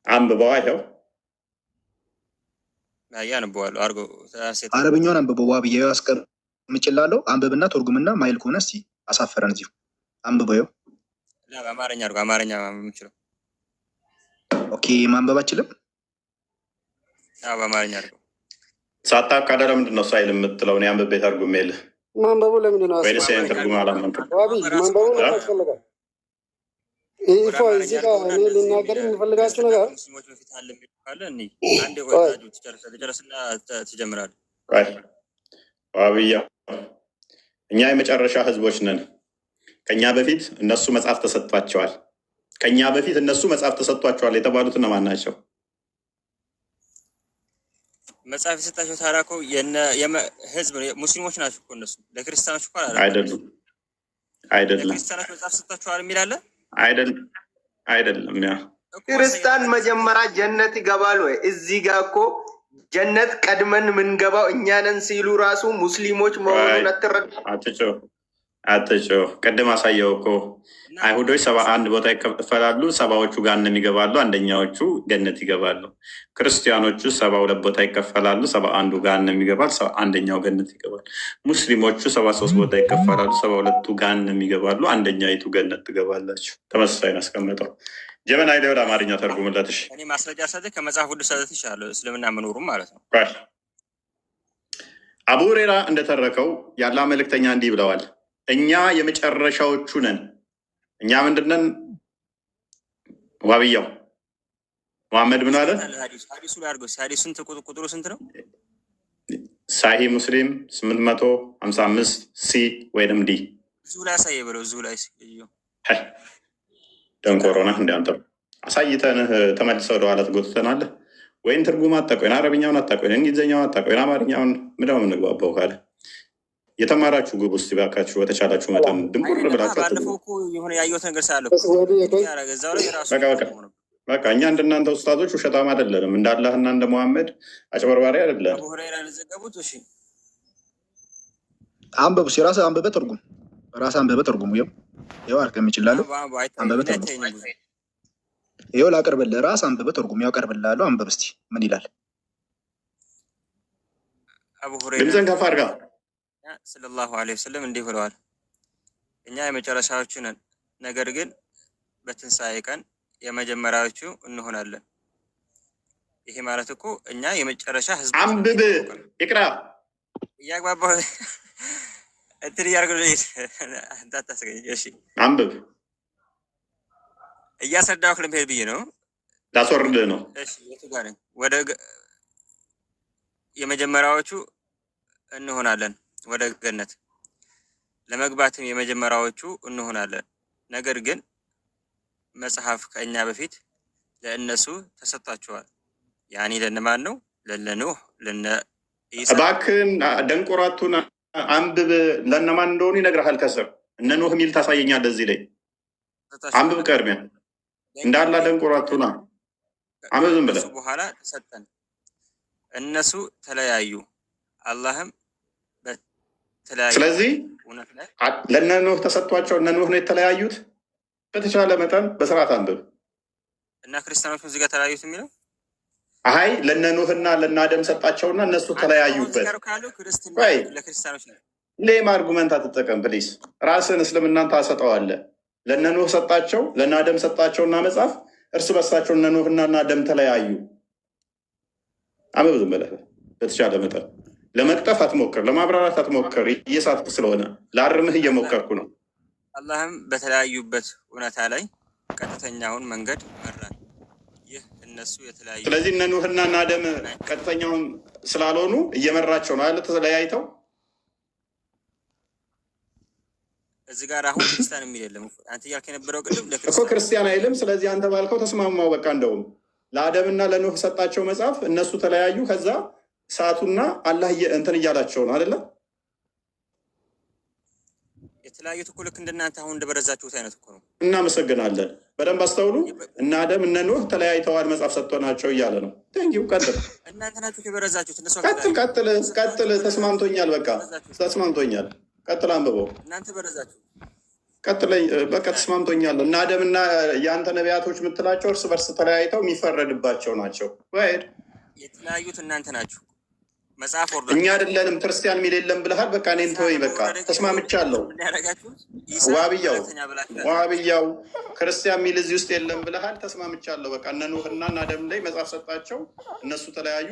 አንብበው አይኸው ያንበዋሉ አርገው አረብኛውን አንብበው ዋብዬ አስቀምጭላለሁ። አንብብና ተርጉምና ማይል ከሆነ እስኪ አሳፈረን እዚሁ አንብበው። በአማርኛ አድርጎ አማርኛ የምችለው ኦኬ። ማንበብ አችልም። በአማርኛ አድርጎ ሳታካደ ለምንድን ነው ሳይል የምትለው? እኔ አንብቤ ተርጉም የለ ማንበቡ ለምንድን ነው? ወይስ ያን ትርጉም አላመንክም? ማንበቡ ያስፈልጋል። ኢፎ እዚህ ጋር እኔ ልናገር የምፈልጋችሁ ነገር ሙስሊሞች በፊት አለ የሚሉ ካለ እኔ አንዴ ወጣጁ ትጨርስና ትጀምራለህ። ዋብያ እኛ የመጨረሻ ህዝቦች ነን። ከኛ በፊት እነሱ መጽሐፍ ተሰጥቷቸዋል። ከኛ በፊት እነሱ መጽሐፍ ተሰጥቷቸዋል የተባሉት እነማን ናቸው? መጽሐፍ የሰጣቸው ታዲያ እኮ ህዝብ ሙስሊሞች ናቸው እኮ እነሱ። ለክርስቲያኖች እኮ አይደሉም። ለክርስቲያኖች መጽሐፍ ሰጥቷቸዋል የሚል አለ? አይደለም። ያ ክርስቲያን መጀመሪያ ጀነት ይገባል ወይ? እዚህ ጋር እኮ ጀነት ቀድመን ምንገባው እኛ ነን ሲሉ ራሱ ሙስሊሞች መሆኑን አትጮህ። ቅድም አሳየው እኮ አይሁዶች 71 ቦታ ይከፈላሉ፣ 70ዎቹ ገሃነም ይገባሉ፣ አንደኛዎቹ ገነት ይገባሉ። ክርስቲያኖቹ 72 ቦታ ይከፈላሉ፣ 71ዱ ገሃነም ይገባል፣ አንደኛው ገነት ይገባል። ሙስሊሞቹ 73 ቦታ ይከፈላሉ፣ 72ቱ ገሃነም ይገባሉ፣ አንደኛይቱ ገነት ትገባላችሁ። ተመሳሳይ ነው ያስቀመጠው። ጀመና ላይ ወደ አማርኛ ተርጉምለትሽ። እኔ ማስረጃ ሰጥቼ ከመጽሐፍ ቅዱስ ሰጥቼሻለሁ፣ እስልምና መኖሩም ማለት ነው። አቡ ሁሬራ እንደተረከው ያለ መልእክተኛ እንዲህ ብለዋል፣ እኛ የመጨረሻዎቹ ነን። እኛ ምንድነን? ዋብያው መሐመድ ምን አለ? ሀዲሱ ላይ አድርገው። ሀዲሱን ቁጥሩ ስንት ነው? ሳሂ ሙስሊም 855 ሲ ወይንም ዲ። እዚሁ ላይ አሳየ ብለው እዚሁ ላይ ደንቆሮ ነህ እንዲያንተ አሳይተንህ ተመልሰህ ወደኋላ ትጎትተናለህ። ወይም ትርጉም አታውቀው፣ አረብኛውን አታውቀው፣ እንግሊዝኛውን አታውቀው፣ አማርኛውን ምንድነው የምንግባባው ካለ የተማራችሁ ግቡ እስቲ ባካችሁ፣ በተቻላችሁ መጠን ድንቁር ብላችሁ። ባለፈው እኮ የሆነ ያየሁት ነገር ሳለ በቃ እኛ እንደናንተ ኡስታዞች ውሸታም አይደለንም፣ እንዳላህና እንደ መሐመድ አጭበርባሪ አይደለም። አንበቡ ሲራስ አንበበ ትርጉም ራስ አንበበ ትርጉሙ ይኸው አርከም ይችላል። አንበበ ትርጉም ይኸው ላቀርብልህ። ራስ አንበበ ትርጉም ያው አቀርብልሃለሁ። አንበብ እስቲ ምን ይላል? ድምፅህን ከፍ አድርጋ። ሰለላሁ ዐለይሂ ወሰለም እንዲህ ብለዋል፣ እኛ የመጨረሻዎቹ ነን፣ ነገር ግን በትንሣኤ ቀን የመጀመሪያዎቹ እንሆናለን። ይሄ ማለት እኮ እኛ የመጨረሻ ህዝብ። አንብብ ይቅራ እያግባባሁ እንትን እያደረገ እንዳታስገኝ። እሺ አንብብ። እያስረዳሁ ለመሄድ ብዬ ነው፣ ላስወርድህ ነው። እሺ የቱ ጋር ነኝ? ወደ የመጀመሪያዎቹ እንሆናለን፣ ወደ ገነት ለመግባትም የመጀመሪያዎቹ እንሆናለን። ነገር ግን መጽሐፍ ከእኛ በፊት ለእነሱ ተሰጥቷቸዋል። ያኔ ለነማን ነው? ለነኑህ፣ ለነ ኢሳ። እባክህን ደንቆራቱን አንብብ። ለነማን እንደሆኑ ይነግርሃል። ከስር እነ ኑህ የሚል ታሳየኛለህ። እዚህ ላይ አንብብ። ቀድሚያ እንዳላ ደንቆራቱና አንብብ። ዝም ብለህ በኋላ ተሰጠን። እነሱ ተለያዩ፣ አላህም በተለያዩ። ስለዚህ ለእነ ኑህ ተሰጥቷቸው እነ ኑህ ነው የተለያዩት። በተቻለ መጠን በስርዓት አንብብ። እና ክርስቲያኖቹ እዚህ ጋር ተለያዩት የሚለው አይ ለእነ ኑህና ለእነ አደም ሰጣቸውና እነሱ ተለያዩበት። ሌም አርጉመንት አትጠቀም ፕሊስ። ራስን እስልምናን ታሰጠዋለህ። ለእነ ኑህ ሰጣቸው፣ ለእነ አደም ሰጣቸውና መጽሐፍ እርስ በርሳቸው እነ ኑህና እና አደም ተለያዩ። አንብብ ዝም ብለህ በተቻለ መጠን። ለመቅጠፍ አትሞክር፣ ለማብራራት አትሞክር። እየሳትኩ ስለሆነ ላርምህ እየሞከርኩ ነው። አላህም በተለያዩበት እውነታ ላይ ቀጥተኛውን መንገድ መራን። ይህ እነሱ የተለያዩ። ስለዚህ እነ ኑህና እና አደም ቀጥተኛውን ስላልሆኑ እየመራቸው ነው ያለ ተለያይተው። እዚህ ጋር አሁን ክርስቲያን የሚል የለም። አንተ እያልክ የነበረው ቅድም እኮ ክርስቲያን አይልም። ስለዚህ አንተ ባልከው ተስማማው። በቃ እንደውም ለአደምና ለኑህ ሰጣቸው መጽሐፍ፣ እነሱ ተለያዩ። ከዛ ሰዓቱና አላህ እንትን እያላቸው ነው አይደለ? የተለያዩት እኮ ልክ እንደናንተ አሁን እንደበረዛችሁት አይነት እኮ ነው። እናመሰግናለን። በደንብ አስተውሉ። እነ አደም እነ ኑህ ተለያይተዋል መጽሐፍ ሰጥቶናቸው እያለ ነው። ቴንኪው። ቀጥል። እናንተ ናችሁ የበረዛችሁት። እነሱ ቀጥል። ተስማምቶኛል። በቃ ተስማምቶኛል። ቀጥል። አንብበው። እናንተ በረዛችሁ። ቀጥለኝ። በቃ ተስማምቶኛል። እነ አደም እና የአንተ ነቢያቶች የምትላቸው እርስ በርስ ተለያይተው የሚፈረድባቸው ናቸው። ወይድ የተለያዩት እናንተ ናችሁ። መጽሐፍ ወርዶ እኛ አይደለንም። ክርስቲያን የሚል የለም ብለሃል። በቃ እኔን ተወኝ። በቃ ተስማምቻለሁ። ዋብያው ክርስቲያን የሚል እዚህ ውስጥ የለም ብለሃል። ተስማምቻለሁ። በቃ እነ ኑህና እና አደም ላይ መጽሐፍ ሰጣቸው፣ እነሱ ተለያዩ።